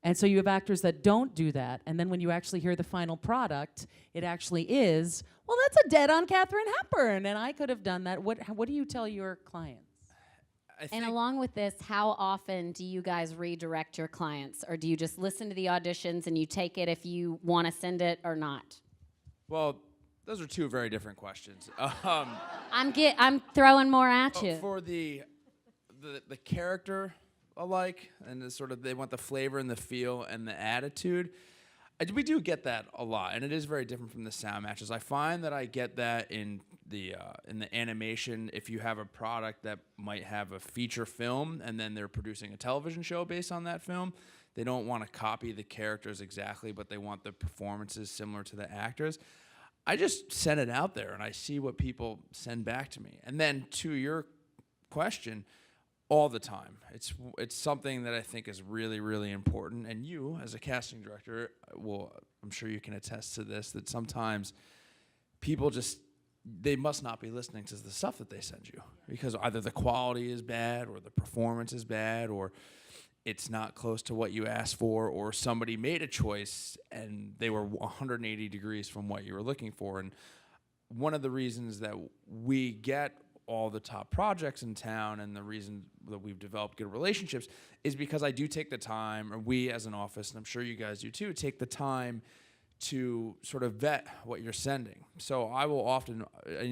And so you have actors that don't do that, and then when you actually hear the final product, it actually is, well, that's a dead-on Katharine Hepburn, and I could have done that. What do you tell your clients? And along with this, how often do you guys redirect your clients? Or do you just listen to the auditions and you take it if you want to send it or not? Well, those are two very different questions. I'm throwing more at you. For the character alike, and the sort of they want the flavor and the feel and the attitude, we do get that a lot, and it is very different from the sound matches. I find that I get that in the animation. If you have a product that might have a feature film and then they're producing a television show based on that film, they don't want to copy the characters exactly, but they want the performances similar to the actors. I just send it out there and I see what people send back to me. And then to your question, all the time. It's something that I think is really, really important. And you, as a casting director, I'm sure you can attest to this, that sometimes people they must not be listening to the stuff that they send you, because either the quality is bad or the performance is bad or it's not close to what you asked for, or somebody made a choice and they were 180 degrees from what you were looking for. And one of the reasons that we get all the top projects in town and the reason that we've developed good relationships is because I do take the time, or we as an office, and I'm sure you guys do too, take the time to sort of vet what you're sending. So I will often,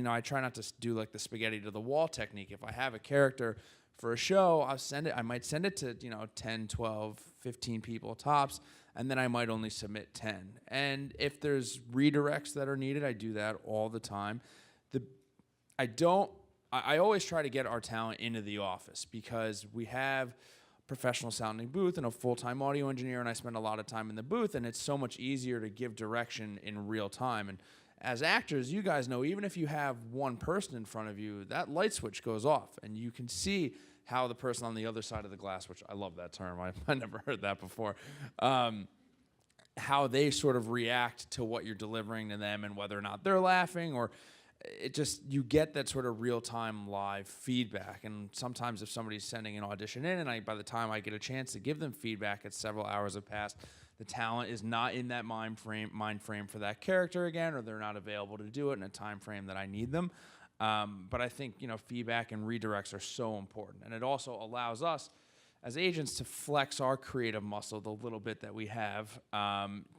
I try not to do like the spaghetti to the wall technique. If I have a character for a show, I might send it to, 10, 12, 15 people tops, and then I might only submit 10. And if there's redirects that are needed, I do that all the time. I always try to get our talent into the office because we have professional sounding booth and a full-time audio engineer, and I spend a lot of time in the booth, and it's so much easier to give direction in real time. And as actors, you guys know, even if you have one person in front of you, that light switch goes off, and you can see how the person on the other side of the glass, which I love that term, I never heard that before, how they sort of react to what you're delivering to them and whether or not they're laughing, or you get that sort of real-time live feedback. And sometimes if somebody's sending an audition in and by the time I get a chance to give them feedback, it's several hours have passed, the talent is not in that mind frame for that character again, or they're not available to do it in a time frame that I need them. But I think, feedback and redirects are so important. And it also allows us as agents to flex our creative muscle, the little bit that we have,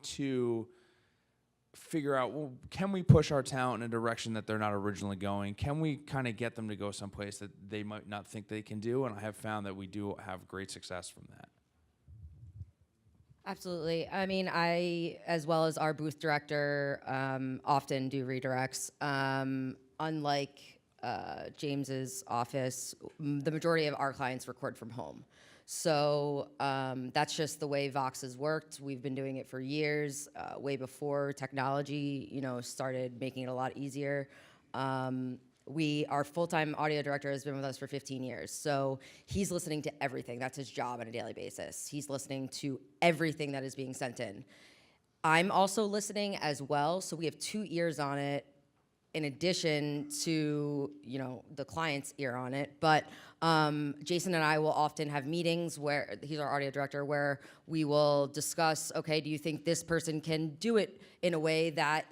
to figure out, well, can we push our talent in a direction that they're not originally going? Can we kind of get them to go someplace that they might not think they can do? And I have found that we do have great success from that. Absolutely. I mean, I, as well as our booth director, often do redirects. Unlike James's office, the majority of our clients record from home. So that's just the way Vox has worked. We've been doing it for years, way before technology, started making it a lot easier. Our full-time audio director has been with us for 15 years. So he's listening to everything. That's his job on a daily basis. He's listening to everything that is being sent in. I'm also listening as well. So we have 2 ears on it, in addition to, the client's ear on it. But Jason and I will often have meetings where, he's our audio director, where we will discuss, okay, do you think this person can do it in a way that,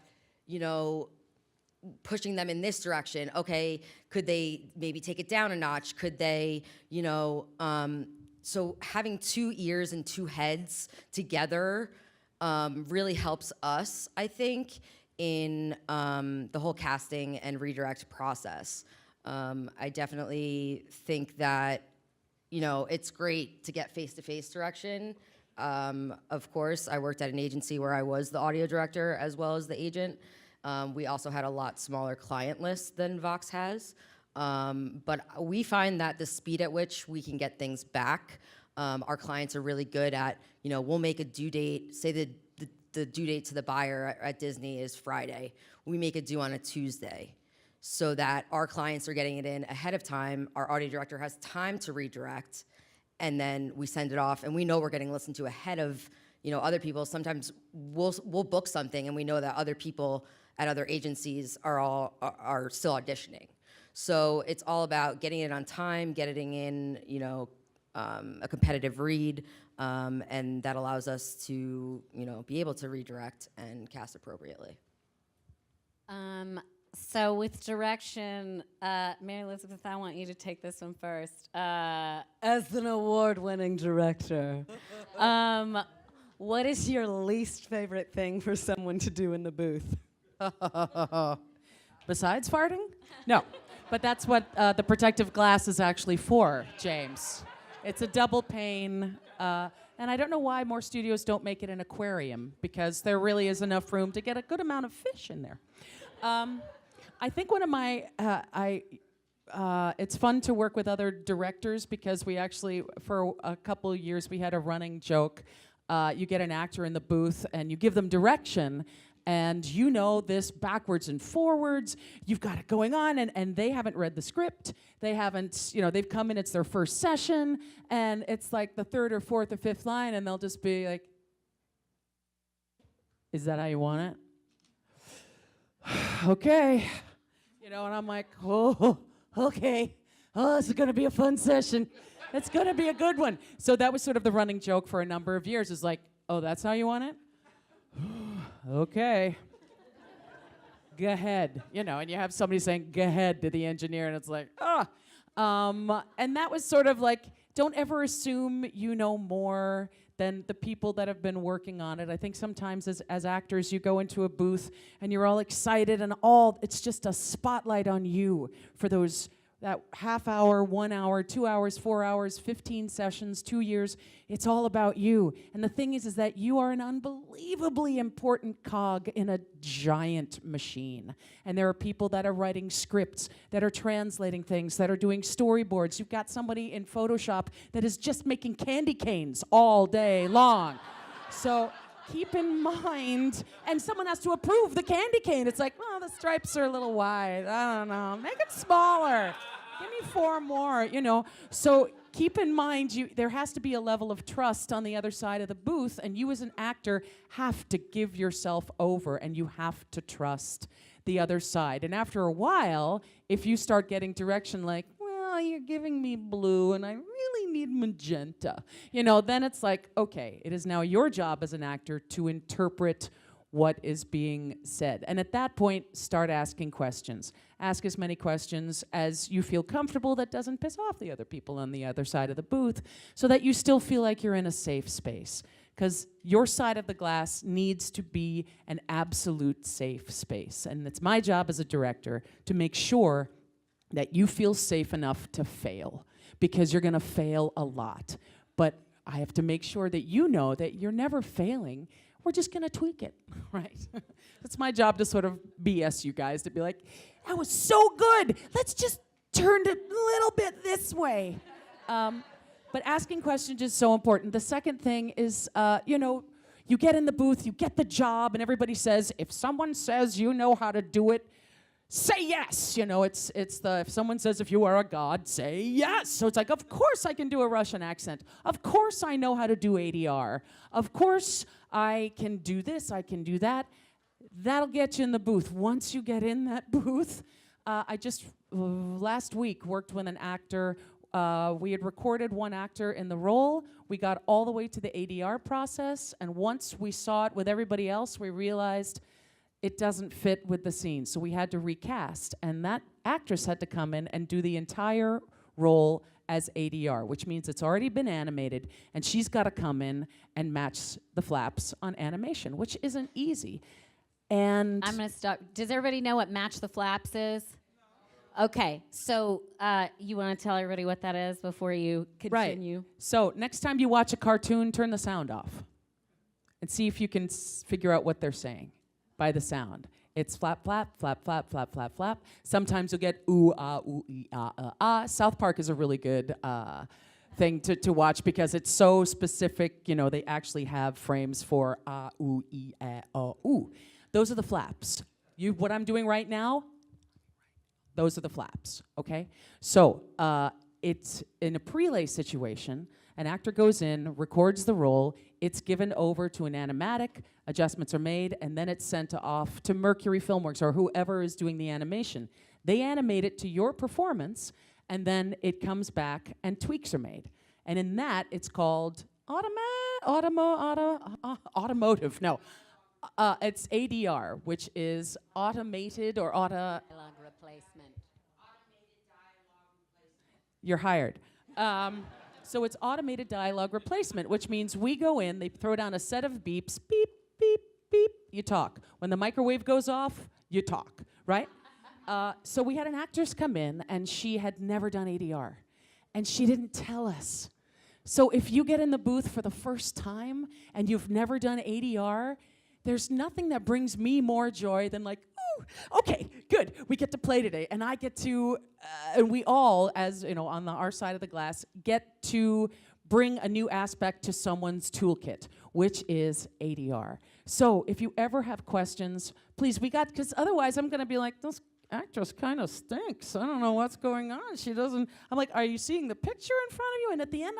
pushing them in this direction? Okay, could they maybe take it down a notch? Could they, so having 2 ears and 2 heads together really helps us, I think, in the whole casting and redirect process. I definitely think that you know, it's great to get face-to-face direction. Of course, I worked at an agency where I was the audio director as well as the agent. We also had a lot smaller client list than Vox has. But we find that the speed at which we can get things back, our clients are really good at, you know, we'll make a due date, say the due date to the buyer at Disney is Friday. We make it due on a Tuesday so that our clients are getting it in ahead of time. Our audio director has time to redirect, and then we send it off, and we know we're getting listened to ahead of, you know, other people. Sometimes we'll book something, and we know that other people at other agencies are still auditioning. So it's all about getting it on time, getting in, you know, a competitive read, and that allows us to, you know, be able to redirect and cast appropriately. So with direction, Mary Elizabeth, I want you to take this one first. As an award-winning director, what is your least favorite thing for someone to do in the booth? Besides farting? No. But that's what the protective glass is actually for, James. It's a double pane. And I don't know why more studios don't make it an aquarium, because there really is enough room to get a good amount of fish in there. I think one of my, it's fun to work with other directors, because we actually, for a couple of years, we had a running joke. You get an actor in the booth and you give them direction, and you know this backwards and forwards. You've got it going on, and they haven't read the script. They haven't, you know, they've come in, it's their first session, and it's like the third or fourth or fifth line, and they'll just be like, is that how you want it? Okay. You know, and I'm like, oh, okay. Oh, this is going to be a fun session. It's going to be a good one. So that was sort of the running joke for a number of years, is like, oh, that's how you want it? Okay. Go ahead. You know, and you have somebody saying, go ahead to the engineer, and it's like, ah. And that was sort of like, don't ever assume you know more than the people that have been working on it. I think sometimes as actors, you go into a booth and you're all excited, and it's just a spotlight on you for that half hour, 1 hour, 2 hours, 4 hours, 15 sessions, 2 years. It's all about you. And the thing is that you are an unbelievably important cog in a giant machine. And there are people that are writing scripts, that are translating things, that are doing storyboards. You've got somebody in Photoshop that is just making candy canes all day long. So keep in mind, and someone has to approve the candy cane. It's like, well, the stripes are a little wide. I don't know. Make it smaller. Give me 4 more, you know. So keep in mind, there has to be a level of trust on the other side of the booth, and you as an actor have to give yourself over, and you have to trust the other side. And after a while, if you start getting direction like, well, you're giving me blue, and I really need magenta, you know, then it's like, okay, it is now your job as an actor to interpret what is being said. And at that point, start asking questions. Ask as many questions as you feel comfortable that doesn't piss off the other people on the other side of the booth, so that you still feel like you're in a safe space. Because your side of the glass needs to be an absolute safe space. And it's my job as a director to make sure that you feel safe enough to fail, because you're gonna fail a lot. But I have to make sure that you know that you're never failing. We're just gonna tweak it, right? It's my job to sort of BS you guys, to be like, that was so good. Let's just turn it a little bit this way. But asking questions is so important. The second thing is, you know, you get in the booth, you get the job, and everybody says, if someone says you know how to do it, say yes. You know, it's if someone says, if you are a god, say yes. So it's like, of course I can do a Russian accent. Of course I know how to do ADR. Of course I can do this, I can do that. That'll get you in the booth. Once you get in that booth, I just last week worked with an actor. We had recorded one actor in the role. We got all the way to the ADR process, and once we saw it with everybody else, we realized it doesn't fit with the scene. So we had to recast, and that actress had to come in and do the entire role as ADR, which means it's already been animated, and she's got to come in and match the flaps on animation, which isn't easy. And I'm going to stop. Does everybody know what match the flaps is? Okay, so you want to tell everybody what that is before you continue? Right. So next time you watch a cartoon, turn the sound off and see if you can figure out what they're saying by the sound. It's flap, flap, flap, flap, flap, flap, flap. Sometimes you'll get ooh, ee, ah. South Park is a really good thing to watch because it's so specific. You know, they actually have frames for ooh, ee, ooh. Those are the flaps. What I'm doing right now, those are the flaps, okay? So it's in a prelay situation, an actor goes in, records the role, it's given over to an animatic, adjustments are made, and then it's sent off to Mercury Filmworks or whoever is doing the animation. They animate it to your performance, and then it comes back and tweaks are made. And in that, it's called automotive. No, it's ADR, which is automated or Dialogue replacement. You're hired. So it's automated dialogue replacement, which means we go in, they throw down a set of beeps, beep, beep, beep, you talk. When the microwave goes off, you talk, right? So we had an actress come in, and she had never done ADR, and she didn't tell us. So if you get in the booth for the first time, and you've never done ADR, there's nothing that brings me more joy than like, okay, good. We get to play today, and I get to, and we all, as you know, on our side of the glass, get to bring a new aspect to someone's toolkit, which is ADR. So if you ever have questions, please, because otherwise I'm going to be like, this actress kind of stinks. I don't know what's going on. She doesn't. I'm like, are you seeing the picture in front of you? And at the end,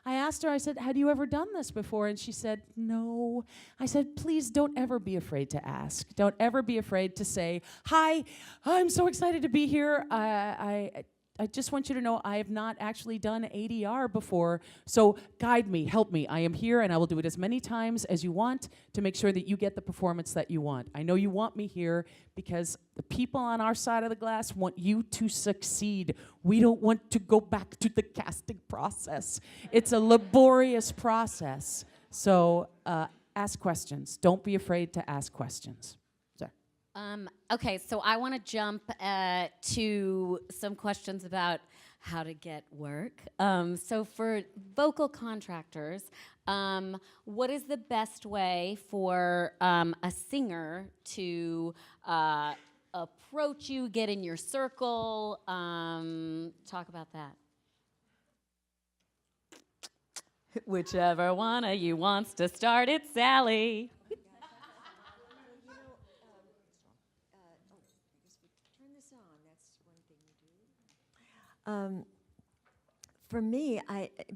I asked her, I said, had you ever done this before? And she said, no. I said, please don't ever be afraid to ask. Don't ever be afraid to say, hi, I'm so excited to be here. I just want you to know I have not actually done ADR before, so guide me, help me. I am here, and I will do it as many times as you want to make sure that you get the performance that you want. I know you want me here because the people on our side of the glass want you to succeed. We don't want to go back to the casting process. It's a laborious process. So ask questions. Don't be afraid to ask questions. Okay, so I want to jump to some questions about how to get work. So for vocal contractors, what is the best way for a singer to approach you, get in your circle? Talk about that. Whichever one of you wants to start it, Sally. For me,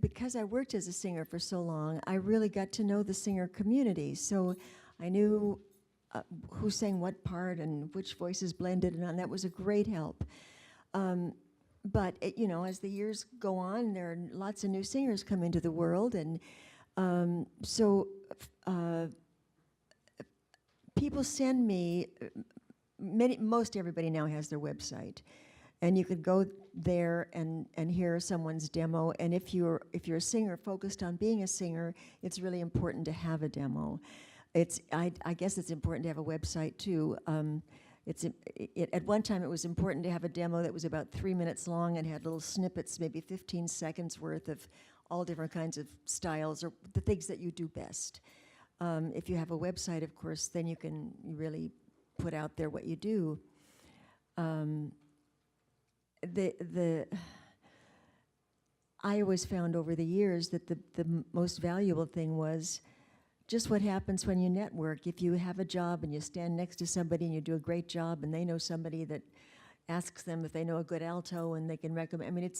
because I worked as a singer for so long, I really got to know the singer community. So I knew who sang what part and which voices blended, and that was a great help. But you know, as the years go on, there are lots of new singers come into the world, and people send me. Most everybody now has their website. And you could go there and hear someone's demo. And if you're a singer focused on being a singer, it's really important to have a demo. I guess it's important to have a website too. At one time it was important to have a demo that was about 3 minutes long and had little snippets, maybe 15 seconds worth of all different kinds of styles or the things that you do best. If you have a website, of course, then you can really put out there what you do. I always found over the years that the most valuable thing was just what happens when you network. If you have a job and you stand next to somebody and you do a great job and they know somebody that asks them if they know a good alto and they can recommend, I mean,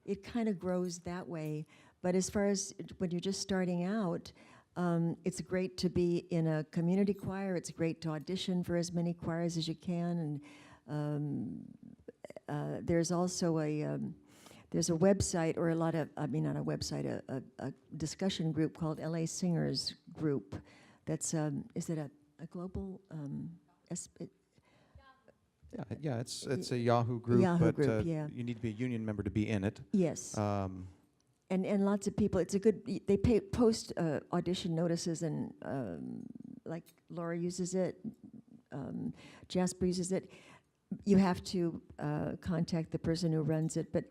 it kind of grows that way. But as far as when you're just starting out, it's great to be in a community choir. It's great to audition for as many choirs as you can. And there's also there's a website, or not a website, a discussion group called L.A. Singers Group. That's is it a global? Yeah, it's a Yahoo group, Yahoo but group, yeah. you need to be a union member to be in it. Yes. And lots of people. It's a good. They post audition notices, and like Laura uses it, Jasper uses it. you have to contact the person who runs it, but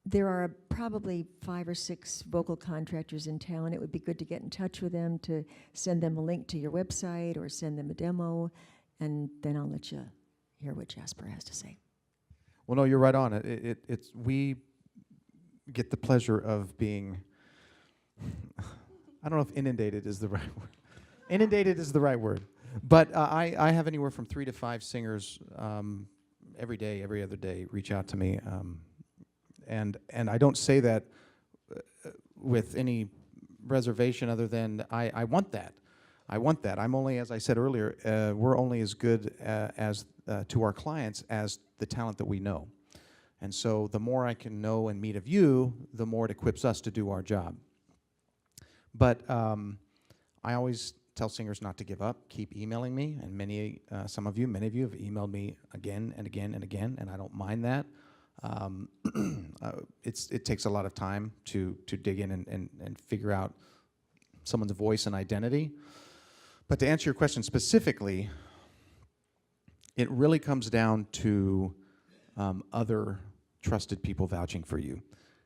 there are probably 5 or 6 vocal contractors in town. It would be good to get in touch with them, to send them a link to your website or send them a demo, and then I'll let you hear what Jasper has to say. Well, no, you're right on. We get the pleasure of being, I don't know if inundated is the right word. Inundated is the right word. But I have anywhere from 3 to 5 singers every day, every other day, reach out to me. And I don't say that with any reservation other than I want that. I want that. I'm only, as I said earlier, we're only as good as to our clients as the talent that we know. And so the more I can know and meet of you, the more it equips us to do our job. But I always tell singers not to give up. Keep emailing me, and many of you have emailed me again and again and again, and I don't mind that. It takes a lot of time to dig in and figure out someone's voice and identity. But to answer your question specifically, it really comes down to other trusted people vouching for you.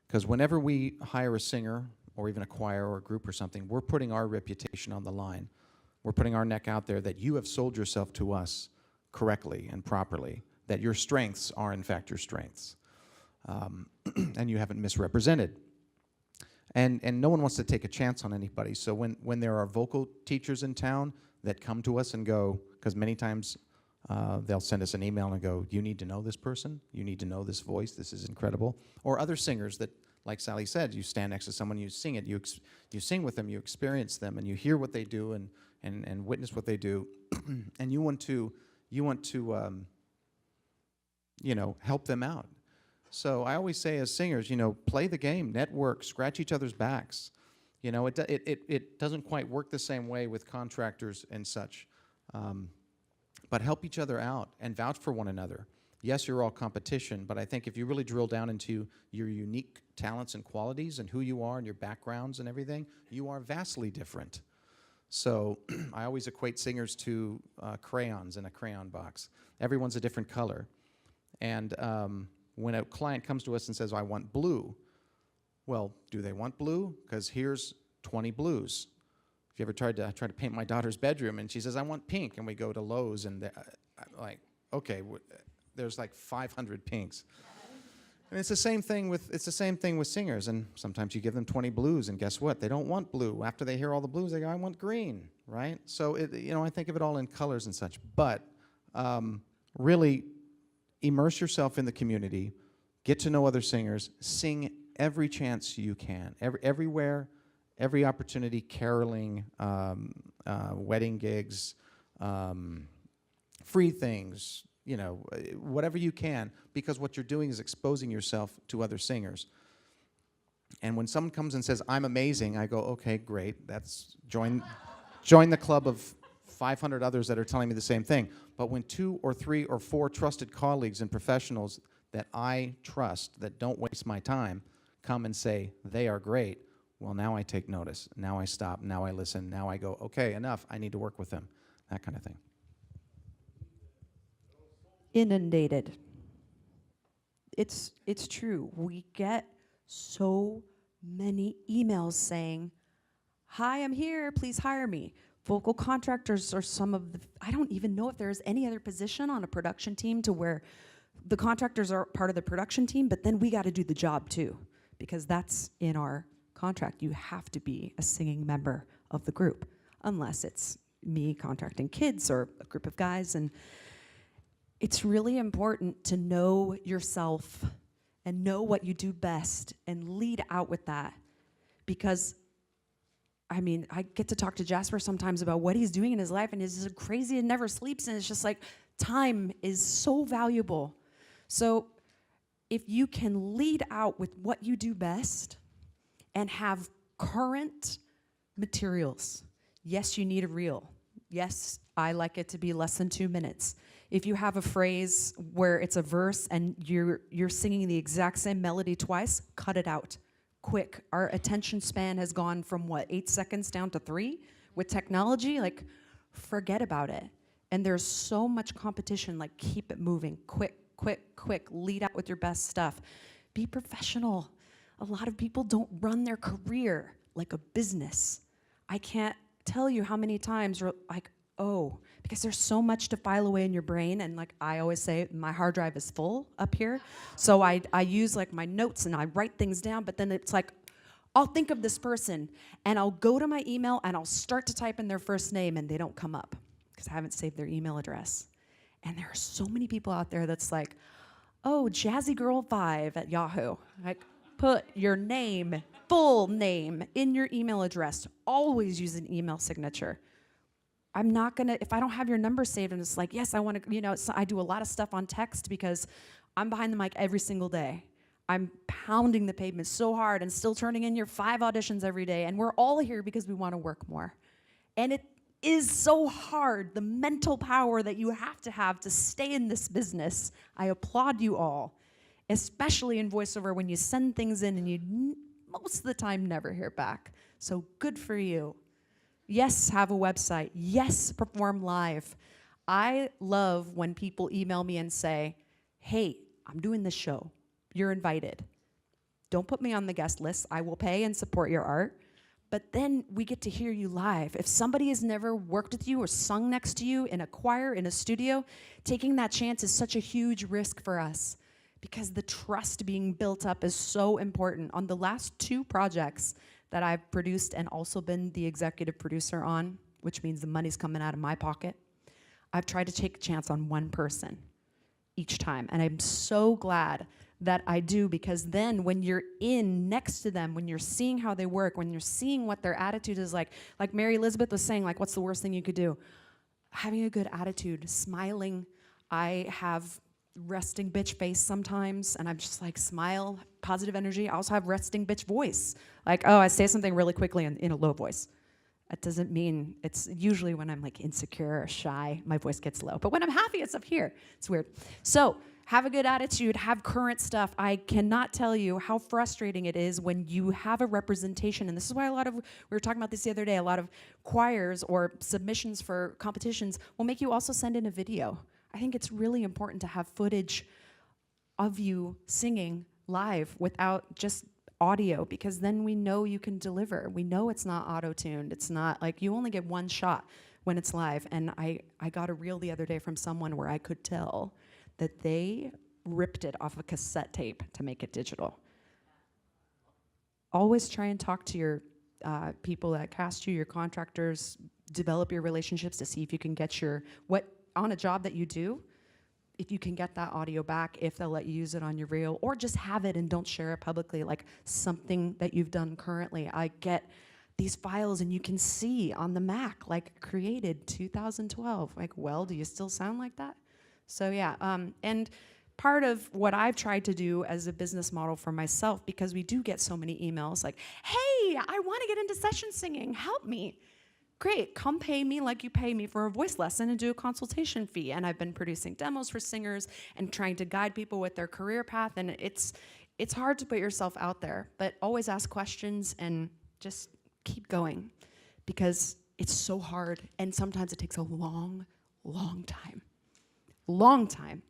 Because whenever we hire a singer or even a choir or a group or something, we're putting our reputation on the line. We're putting our neck out there that you have sold yourself to us correctly and properly, that your strengths are in fact your strengths. And you haven't misrepresented. And no one wants to take a chance on anybody. So when there are vocal teachers in town that come to us and go, because many times they'll send us an email and go, you need to know this person, you need to know this voice, this is incredible. Or other singers that, like Sally said, you stand next to someone, you sing it, you sing with them, you experience them, and you hear what they do and witness what they do, and you want to help them out. So I always say as singers, play the game, network, scratch each other's backs. It doesn't quite work the same way with contractors and such. But help each other out and vouch for one another. Yes, you're all competition, but I think if you really drill down into your unique talents and qualities and who you are and your backgrounds and everything, you are vastly different. So I always equate singers to crayons in a crayon box. Everyone's a different color. And when a client comes to us and says, I want blue, well, do they want blue? Because here's 20 blues. If you ever tried to paint my daughter's bedroom and she says, I want pink, and we go to Lowe's and I'm like, okay, there's like 500 pinks. And it's the same thing with singers, and sometimes you give them 20 blues, and guess what? They don't want blue. After they hear all the blues, they go, I want green, right? So I think of it all in colors and such. But really immerse yourself in the community, get to know other singers, sing every chance you can, everywhere, every opportunity, caroling, wedding gigs, free things, whatever you can, because what you're doing is exposing yourself to other singers. And when someone comes and says, I'm amazing, I go, okay, great, that's join the club of 500 others that are telling me the same thing. But when 2 or 3 or 4 trusted colleagues and professionals that I trust, that don't waste my time, come and say they are great, well, now I take notice. Now I stop. Now I listen. Now I go, okay, enough. I need to work with them. That kind of thing. Inundated. It's true. We get so many emails saying, hi, I'm here, please hire me. Vocal contractors are some of the, I don't even know if there's any other position on a production team to where the contractors are part of the production team, but then we got to do the job too, because that's in our contract. You have to be a singing member of the group, unless it's me contracting kids or a group of guys. And it's really important to know yourself and know what you do best and lead out with that, because I get to talk to Jasper sometimes about what he's doing in his life, and he's just crazy and never sleeps, and it's just like, time is so valuable. So if you can lead out with what you do best and have current materials, yes, you need a reel. Yes, I like it to be less than 2 minutes. If you have a phrase where it's a verse and you're singing the exact same melody twice, cut it out. Quick. Our attention span has gone from 8 seconds down to 3. With technology, like, forget about it. And there's so much competition, like, keep it moving. Quick, quick, quick. Lead out with your best stuff. Be professional. A lot of people don't run their career like a business. I can't tell you how many times you're like, oh, because there's so much to file away in your brain, and like I always say, my hard drive is full up here. So I use like my notes and I write things down, but then it's like, I'll think of this person and I'll go to my email and I'll start to type in their first name and they don't come up because I haven't saved their email address. And there are so many people out there that's like, oh, jazzygirl5 at Yahoo. Like, put your name, full name, in your email address. Always use an email signature. I'm not gonna, if I don't have your number saved and it's like, yes, I wanna, you know, I do a lot of stuff on text because I'm behind the mic every single day. I'm pounding the pavement so hard and still turning in your 5 auditions every day, and we're all here because we wanna work more. And it is so hard, the mental power that you have to stay in this business. I applaud you all, especially in voiceover when you send things in and you most of the time never hear back. So good for you. Yes, have a website. Yes, perform live. I love when people email me and say, hey, I'm doing this show. You're invited. Don't put me on the guest list. I will pay and support your art. But then we get to hear you live. If somebody has never worked with you or sung next to you in a choir, in a studio, taking that chance is such a huge risk for us because the trust being built up is so important. On the last 2 projects that I've produced and also been the executive producer on, which means the money's coming out of my pocket, I've tried to take a chance on one person each time. And I'm so glad that I do, because then when you're in next to them, when you're seeing how they work, when you're seeing what their attitude is like Mary Elizabeth was saying, like, what's the worst thing you could do? Having a good attitude, smiling. I have resting bitch face sometimes, and I'm just like, smile, positive energy. I also have resting bitch voice. Like, oh, I say something really quickly in a low voice. That doesn't mean, it's usually when I'm like insecure or shy, my voice gets low. But when I'm happy, it's up here. It's weird. So have a good attitude, have current stuff. I cannot tell you how frustrating it is when you have a representation, and this is why we were talking about this the other day, a lot of choirs or submissions for competitions will make you also send in a video. I think it's really important to have footage of you singing live without just audio, because then we know you can deliver. We know it's not auto-tuned. It's not like, you only get one shot when it's live. And I got a reel the other day from someone where I could tell that they ripped it off a cassette tape to make it digital. Always try and talk to your people that cast you, your contractors, develop your relationships to see if you can get on a job that you do, if you can get that audio back, if they'll let you use it on your reel, or just have it and don't share it publicly, like something that you've done currently. I get these files and you can see on the Mac, like created 2012. Like, well, do you still sound like that? So yeah, and part of what I've tried to do as a business model for myself, because we do get so many emails like, hey, I want to get into session singing, help me. Great, come pay me like you pay me for a voice lesson and do a consultation fee. And I've been producing demos for singers and trying to guide people with their career path, and it's hard to put yourself out there, but always ask questions and just keep going, because it's so hard, and sometimes it takes a long, long time. Long time.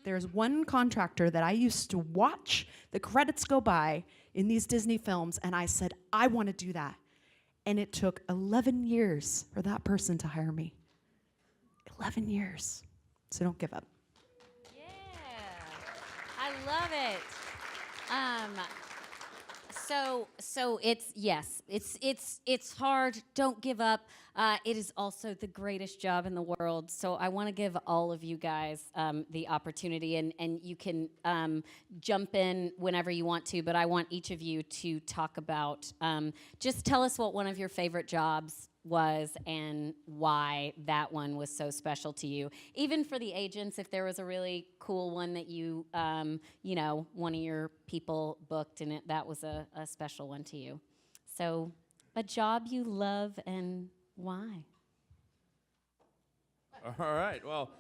There's one contractor that I used to watch the credits go by in these Disney films, and I said, I want to do that. And it took 11 years for that person to hire me. 11 years. So don't give up. Yeah, I love it. So it's hard. Don't give up. It is also the greatest job in the world. So I want to give all of you guys the opportunity, and you can jump in whenever you want to. But I want each of you to talk about. Just tell us what one of your favorite jobs was and why that one was so special to you. Even for the agents, if there was a really cool one that you, one of your people booked and that was a special one to you. So a job you love and why? All right. Well,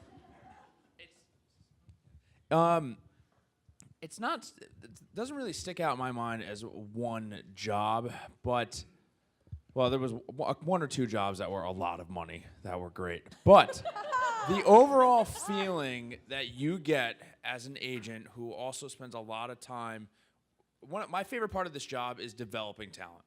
it doesn't really stick out in my mind as one job, but Well, there was one or two jobs that were a lot of money that were great. But the overall feeling that you get as an agent who also spends a lot of time, my favorite part of this job is developing talent.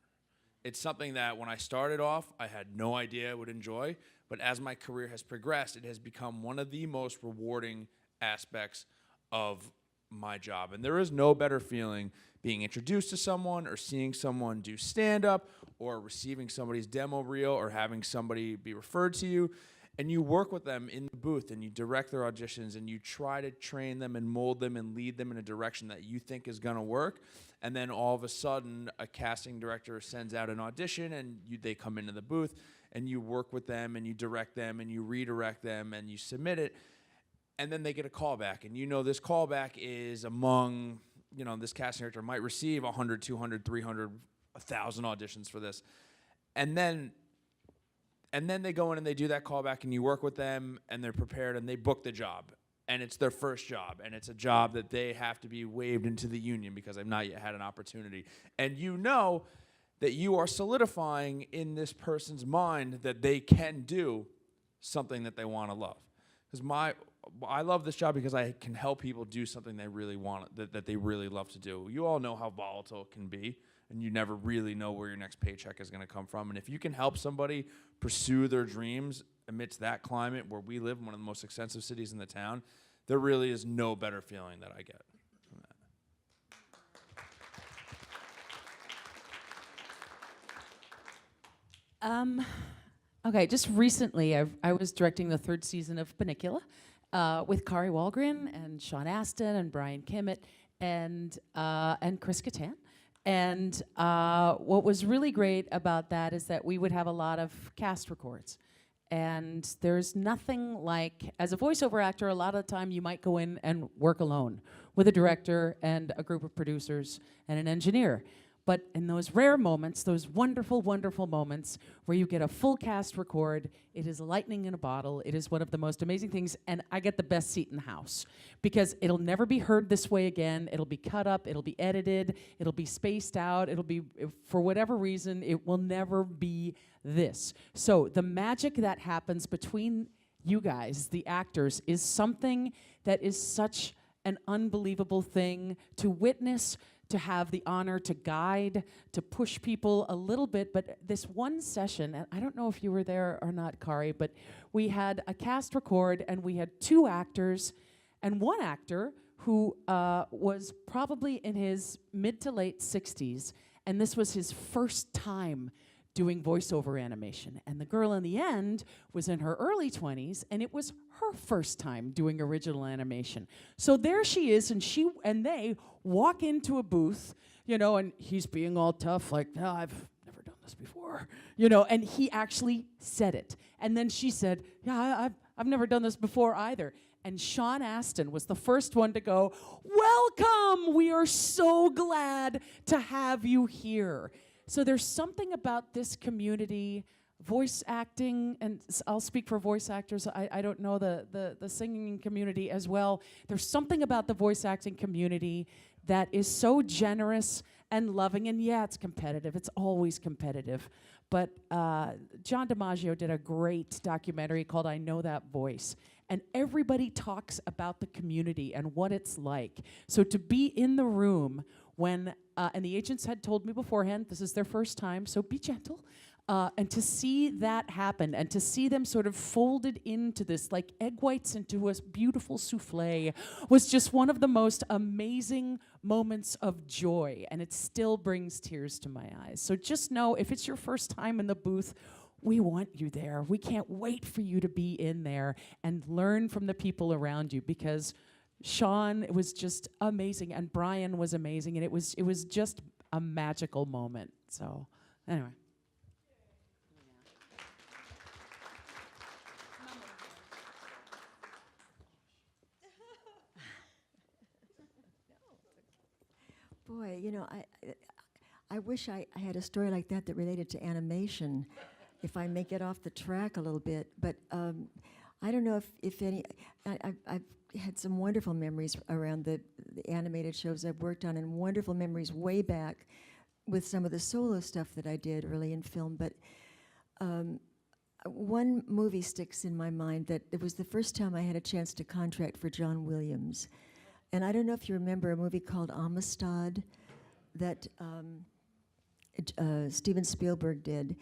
It's something that when I started off, I had no idea I would enjoy, but as my career has progressed, it has become one of the most rewarding aspects of my job. And there is no better feeling being introduced to someone or seeing someone do stand-up or receiving somebody's demo reel or having somebody be referred to you. And you work with them in the booth and you direct their auditions and you try to train them and mold them and lead them in a direction that you think is going to work. And then all of a sudden, a casting director sends out an audition and they come into the booth and you work with them and you direct them and you redirect them and you submit it. And then they get a callback. And you know this callback is among, this casting director might receive 100, 200, 300, 1,000 auditions for this. And then they go in and they do that callback and you work with them and they're prepared and they book the job. And it's their first job. And it's a job that they have to be waived into the union because they've not yet had an opportunity. And you know that you are solidifying in this person's mind that they can do something that they want to love. Because I love this job because I can help people do something they really want, that they really love to do. You all know how volatile it can be, and you never really know where your next paycheck is going to come from. And if you can help somebody pursue their dreams amidst that climate where we live, one of the most expensive cities in the town, there really is no better feeling that I get from that. Okay, just recently I was directing the 3rd season of Panicula with Kari Walgren and Sean Astin and Brian Kimmett and Chris Kattan. And what was really great about that is that we would have a lot of cast records. And there's nothing like, as a voiceover actor, a lot of the time you might go in and work alone with a director and a group of producers and an engineer. But in those rare moments, those wonderful, wonderful moments where you get a full cast record, it is lightning in a bottle. It is one of the most amazing things, and I get the best seat in the house because it'll never be heard this way again. It'll be cut up, it'll be edited, it'll be spaced out, it'll be, for whatever reason, it will never be this. So the magic that happens between you guys, the actors, is something that is such an unbelievable thing to witness, to have the honor to guide, to push people a little bit. But this one session, and I don't know if you were there or not, Kari, but we had a cast record and we had 2 actors and one actor who was probably in his mid to late 60s, and this was his first time doing voiceover animation. And the girl in the end was in her early 20s, and it was her first time doing original animation. So there she is, and they walk into a booth, and he's being all tough, like, no, I've never done this before, and he actually said it. And then she said, yeah, I've never done this before either. And Sean Astin was the first one to go, welcome, we are so glad to have you here. So there's something about this community, voice acting, and I'll speak for voice actors, I don't know the singing community as well. There's something about the voice acting community that is so generous and loving, and yeah, it's competitive, it's always competitive. But John DiMaggio did a great documentary called I Know That Voice, and everybody talks about the community and what it's like. So to be in the room when, and the agents had told me beforehand, this is their first time, so be gentle. And to see that happen and to see them sort of folded into this, like egg whites into a beautiful souffle, was just one of the most amazing moments of joy. And it still brings tears to my eyes. So just know, if it's your first time in the booth, we want you there. We can't wait for you to be in there and learn from the people around you, because Sean was just amazing and Brian was amazing, and it was just a magical moment. So anyway. Boy, I wish I had a story like that related to animation, if I may get off the track a little bit. But I don't know if any, I've had some wonderful memories around the animated shows I've worked on, and wonderful memories way back with some of the solo stuff that I did early in film, but one movie sticks in my mind that it was the first time I had a chance to contract for John Williams. And I don't know if you remember a movie called Amistad that Steven Spielberg did.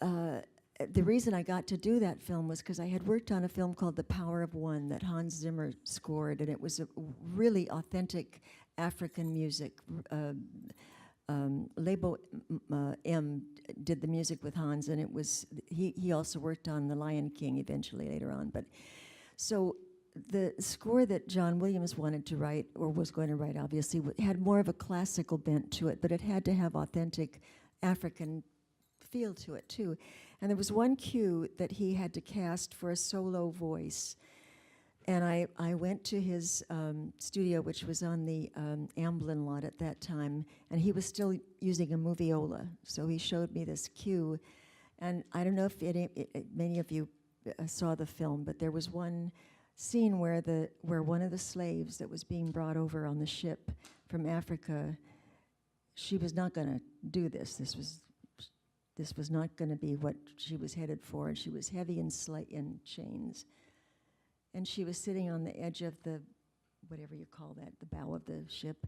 The reason I got to do that film was because I had worked on a film called The Power of One that Hans Zimmer scored, and it was a really authentic African music. Lebo M did the music with Hans, and it was he also worked on The Lion King eventually later on. But so the score that John Williams wanted to write, or was going to write, obviously, had more of a classical bent to it, but it had to have authentic African feel to it too. And there was one cue that he had to cast for a solo voice. And I went to his studio, which was on the Amblin lot at that time, and he was still using a moviola. So he showed me this cue. And I don't know if many of you saw the film, but there was one scene where one of the slaves that was being brought over on the ship from Africa, she was not going to do this. This was not going to be what she was headed for, and she was heavy in chains. And she was sitting on the edge of the, whatever you call that, the bow of the ship.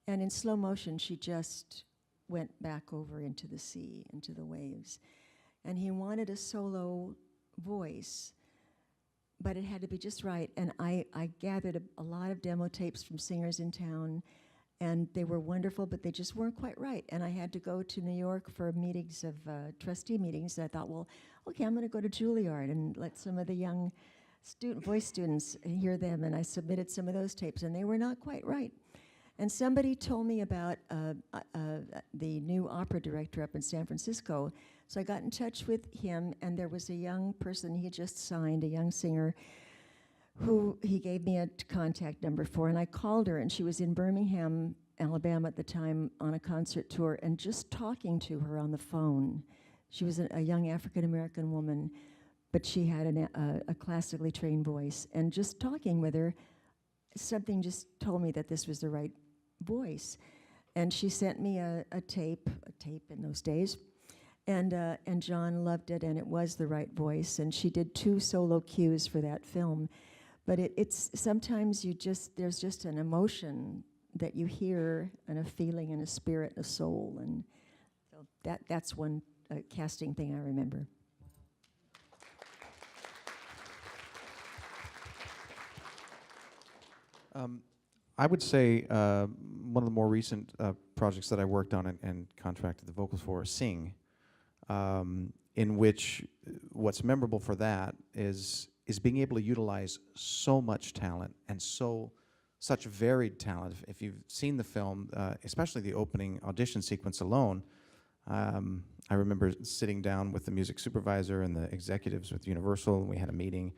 And in slow motion, she just went back over into the sea, into the waves. And he wanted a solo voice, but it had to be just right. And I gathered a lot of demo tapes from singers in town, and they were wonderful, but they just weren't quite right. And I had to go to New York for meetings of trustee meetings. And I thought, well, okay, I'm going to go to Juilliard and let some of the young voice students hear them. And I submitted some of those tapes, and they were not quite right. And somebody told me about the new opera director up in San Francisco. So I got in touch with him, and there was a young person he had just signed, a young singer, who he gave me a contact number for, and I called her, and she was in Birmingham, Alabama at the time on a concert tour, and just talking to her on the phone. She was a young African-American woman, but she had a classically trained voice, and just talking with her, something just told me that this was the right voice. And she sent me a tape in those days, and John loved it, and it was the right voice, and she did 2 solo cues for that film. But it's sometimes there's just an emotion that you hear, and a feeling, and a spirit, and a soul, and so that's one casting thing I remember. I would say one of the more recent projects that I worked on and contracted the vocals for, Sing, in which what's memorable for that is being able to utilize so much talent and such varied talent. If you've seen the film, especially the opening audition sequence alone, I remember sitting down with the music supervisor and the executives with Universal, and we had a meeting,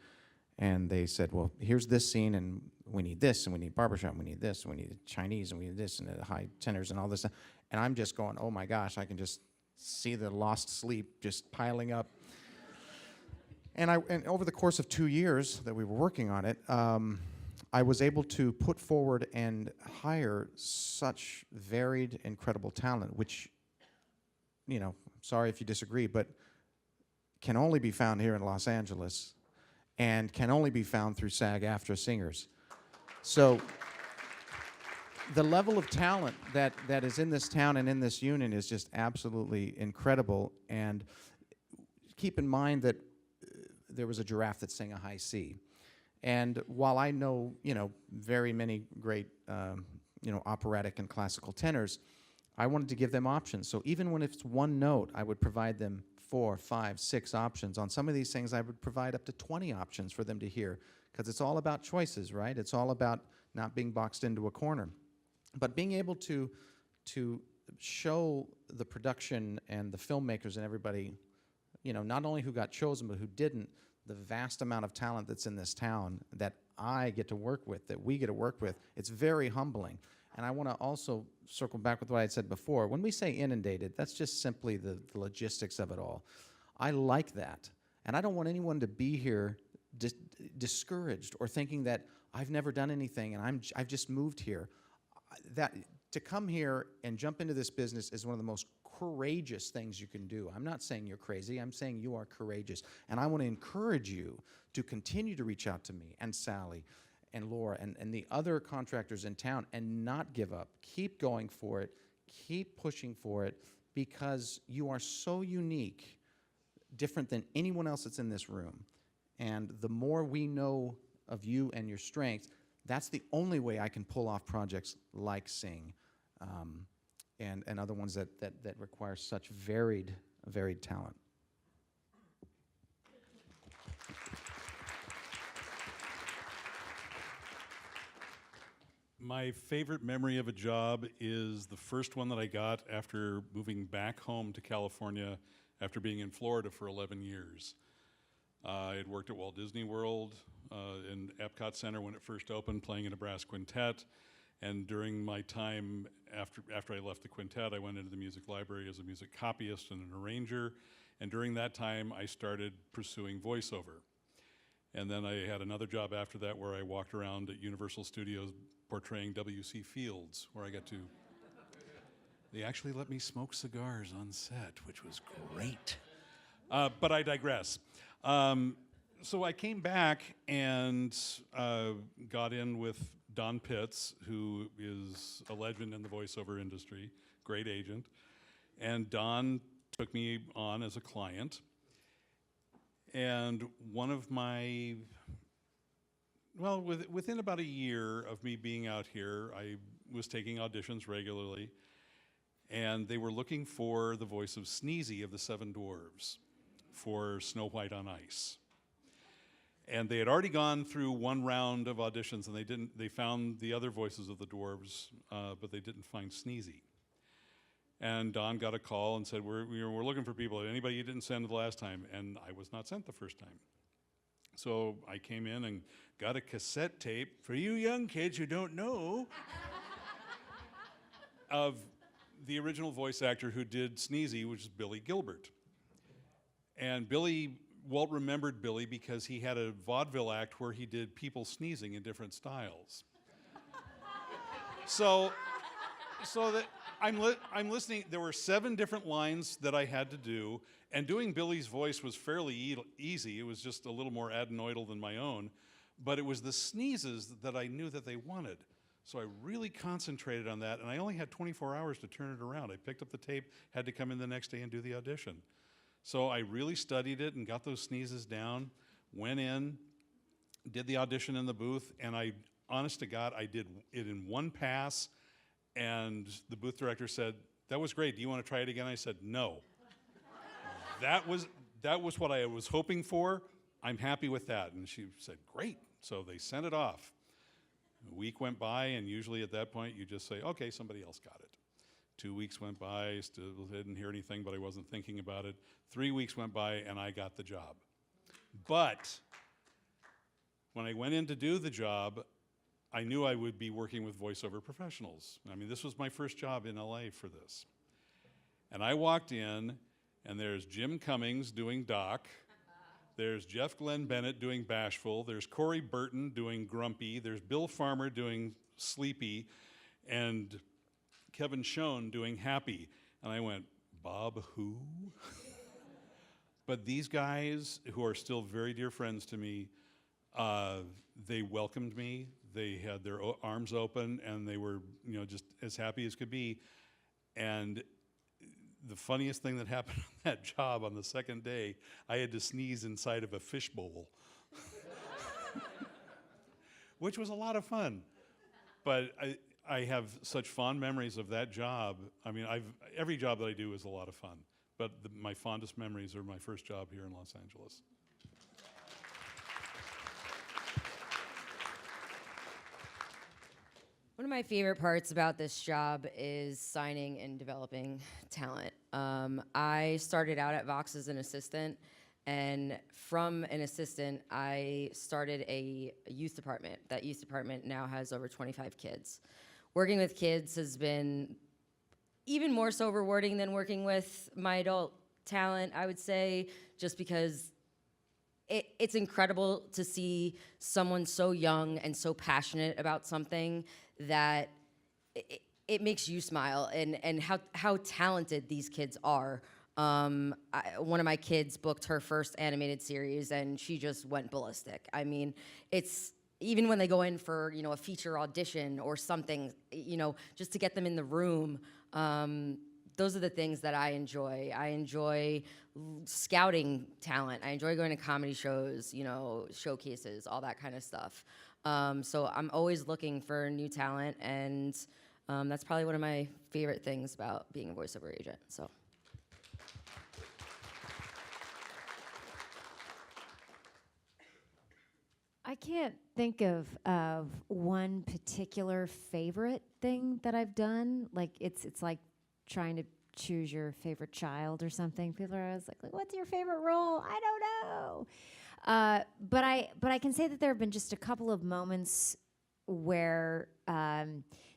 and they said, well, here's this scene, and we need this, and we need barbershop, and we need this, and we need Chinese, and we need this, and the high tenors, and all this. And I'm just going, oh my gosh, I can just see the lost sleep just piling up. And over the course of 2 years that we were working on it, I was able to put forward and hire such varied, incredible talent, which, sorry if you disagree, but can only be found here in Los Angeles, and can only be found through SAG-AFTRA singers. So the level of talent that is in this town and in this union is just absolutely incredible. And keep in mind that there was a giraffe that sang a high C. And while I know, very many great, operatic and classical tenors, I wanted to give them options. So even when it's one note, I would provide them 4, 5, 6 options. On some of these things, I would provide up to 20 options for them to hear, because it's all about choices, right? It's all about not being boxed into a corner. But being able to show the production and the filmmakers and everybody, not only who got chosen, but who didn't, the vast amount of talent that's in this town that I get to work with, that we get to work with, it's very humbling. And I want to also circle back with what I had said before. When we say inundated, that's just simply the logistics of it all. I like that. And I don't want anyone to be here discouraged or thinking that I've never done anything and I've just moved here. That, to come here and jump into this business is one of the most courageous things you can do. I'm not saying you're crazy. I'm saying you are courageous. And I want to encourage you to continue to reach out to me and Sally and Laura and the other contractors in town and not give up. Keep going for it. Keep pushing for it because you are so unique, different than anyone else that's in this room. And the more we know of you and your strengths, that's the only way I can pull off projects like Sing and other ones that require such varied talent. My favorite memory of a job is the first one that I got after moving back home to California after being in Florida for 11 years. I had worked at Walt Disney World in Epcot Center when it first opened, playing in a brass quintet. And during my time after I left the quintet, I went into the music library as a music copyist and an arranger. And during that time, I started pursuing voiceover. And then I had another job after that where I walked around at Universal Studios portraying W.C. Fields, where I got to... They actually let me smoke cigars on set, which was great. But I digress. So I came back and got in with Don Pitts, who is a legend in the voiceover industry, great agent. And Don took me on as a client. And one of my, well, within about a year of me being out here, I was taking auditions regularly. And they were looking for the voice of Sneezy of the Seven Dwarves for Snow White on Ice. And they had already gone through one round of auditions, and they found the other voices of the dwarves, but they didn't find Sneezy. And Don got a call and said, we're looking for people. Anybody you didn't send the last time? And I was not sent the first time. So I came in and got a cassette tape, for you young kids who don't know, of the original voice actor who did Sneezy, which is Billy Gilbert. And Walt remembered Billy because he had a vaudeville act where he did people sneezing in different styles. so that I'm listening. There were 7 different lines that I had to do, and doing Billy's voice was fairly easy. It was just a little more adenoidal than my own, but it was the sneezes that I knew that they wanted. So I really concentrated on that, and I only had 24 hours to turn it around. I picked up the tape, had to come in the next day and do the audition. So I really studied it and got those sneezes down, went in, did the audition in the booth, and honest to God, I did it in one pass, and the booth director said, "That was great, do you want to try it again?" I said, "No." That was what I was hoping for. I'm happy with that. And she said, "Great." So they sent it off. A week went by, and usually at that point you just say, "Okay, somebody else got it." 2 weeks went by, still didn't hear anything, but I wasn't thinking about it. 3 weeks went by, and I got the job. But when I went in to do the job, I knew I would be working with voiceover professionals. I mean, this was my first job in L.A. for this. And I walked in, and there's Jim Cummings doing Doc. There's Jeff Glenn Bennett doing Bashful. There's Corey Burton doing Grumpy. There's Bill Farmer doing Sleepy. And Kevin Schoen doing Happy. And I went, Bob who? But these guys, who are still very dear friends to me, they welcomed me. They had their arms open, and they were, just as happy as could be. And the funniest thing that happened on that job on the second day, I had to sneeze inside of a fishbowl, which was a lot of fun. But I have such fond memories of that job. I mean, every job that I do is a lot of fun, but my fondest memories are my first job here in Los Angeles. One of my favorite parts about this job is signing and developing talent. I started out at Vox as an assistant, and from an assistant, I started a youth department. That youth department now has over 25 kids. Working with kids has been even more so rewarding than working with my adult talent, I would say, just because it's incredible to see someone so young and so passionate about something that it makes you smile, and how talented these kids are. One of my kids booked her first animated series, and she just went ballistic. I mean, it's even when they go in for a feature audition or something, just to get them in the room. Those are the things that I enjoy. I enjoy scouting talent. I enjoy going to comedy shows, showcases, all that kind of stuff. So I'm always looking for new talent, and that's probably one of my favorite things about being a voiceover agent. So. I can't think of one particular favorite thing that I've done. Like it's like trying to choose your favorite child or something. People are always like, "What's your favorite role?" I don't know. But I can say that there have been just a couple of moments where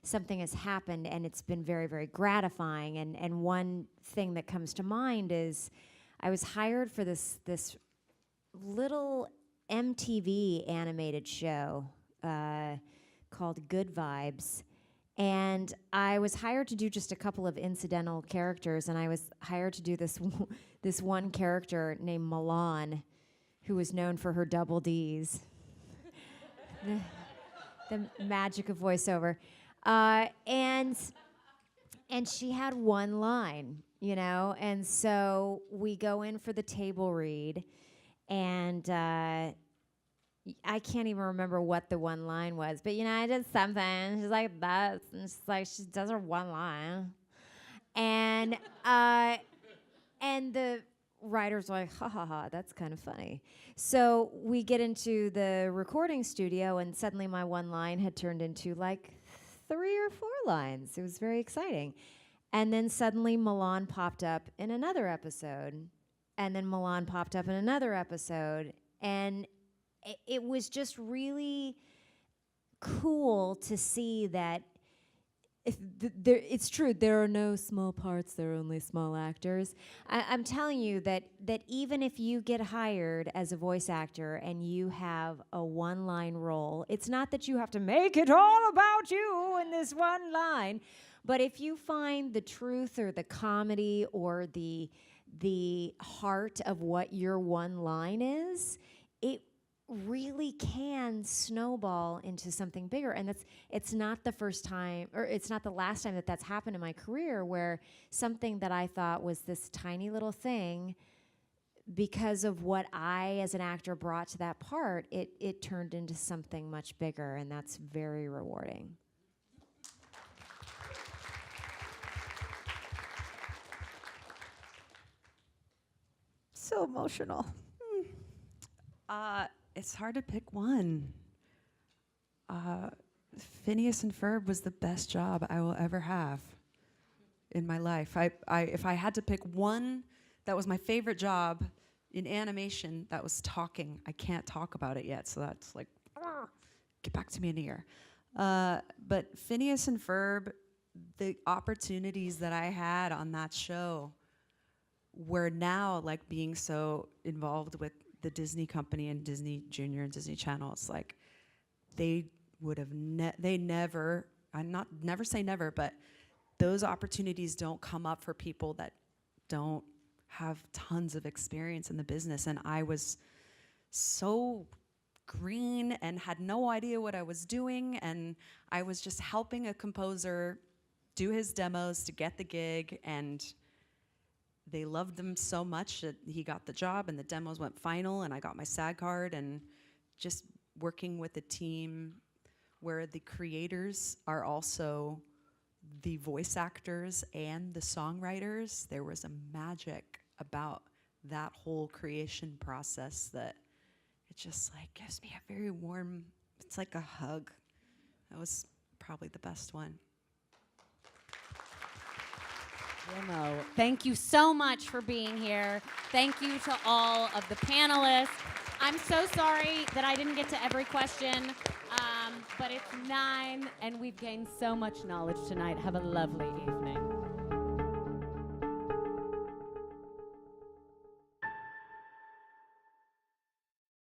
something has happened and it's been very, very gratifying. And one thing that comes to mind is I was hired for this little MTV animated show called Good Vibes. And I was hired to do just a couple of incidental characters, and I was hired to do this this one character named Milan, who was known for her double Ds. the magic of voiceover. And she had one line, and so we go in for the table read, and I can't even remember what the one line was, but I did something. She's like that, and she's like she does her one line, and the writer's like, ha ha ha, that's kind of funny. So we get into the recording studio, and suddenly my one line had turned into like 3 or 4 lines. It was very exciting, and then suddenly Milan popped up in another episode, and then Milan popped up in another episode, and it was just really cool to see that it's true, there are no small parts, there are only small actors. I'm telling you that even if you get hired as a voice actor and you have a one-line role, it's not that you have to make it all about you in this one line, but if you find the truth or the comedy or the heart of what your one line is, it really can snowball into something bigger. And it's not the first time, or it's not the last time that's happened in my career, where something that I thought was this tiny little thing, because of what I as an actor brought to that part, it turned into something much bigger, and that's very rewarding. So emotional. It's hard to pick one. Phineas and Ferb was the best job I will ever have in my life. If I had to pick one that was my favorite job in animation, that was talking. I can't talk about it yet, so that's like, get back to me in a year. But Phineas and Ferb, the opportunities that I had on that show were now like being so involved with the Disney company and Disney Junior and Disney Channel. It's like they would have never say never, but those opportunities don't come up for people that don't have tons of experience in the business. And I was so green and had no idea what I was doing, and I was just helping a composer do his demos to get the gig, and they loved him so much that he got the job, and the demos went final, and I got my SAG card. And just working with a team where the creators are also the voice actors and the songwriters, there was a magic about that whole creation process that it just like gives me a very warm, it's like a hug. That was probably the best one. Thank you so much for being here. Thank you to all of the panelists. I'm so sorry that I didn't get to every question, but it's 9 and we've gained so much knowledge tonight. Have a lovely evening.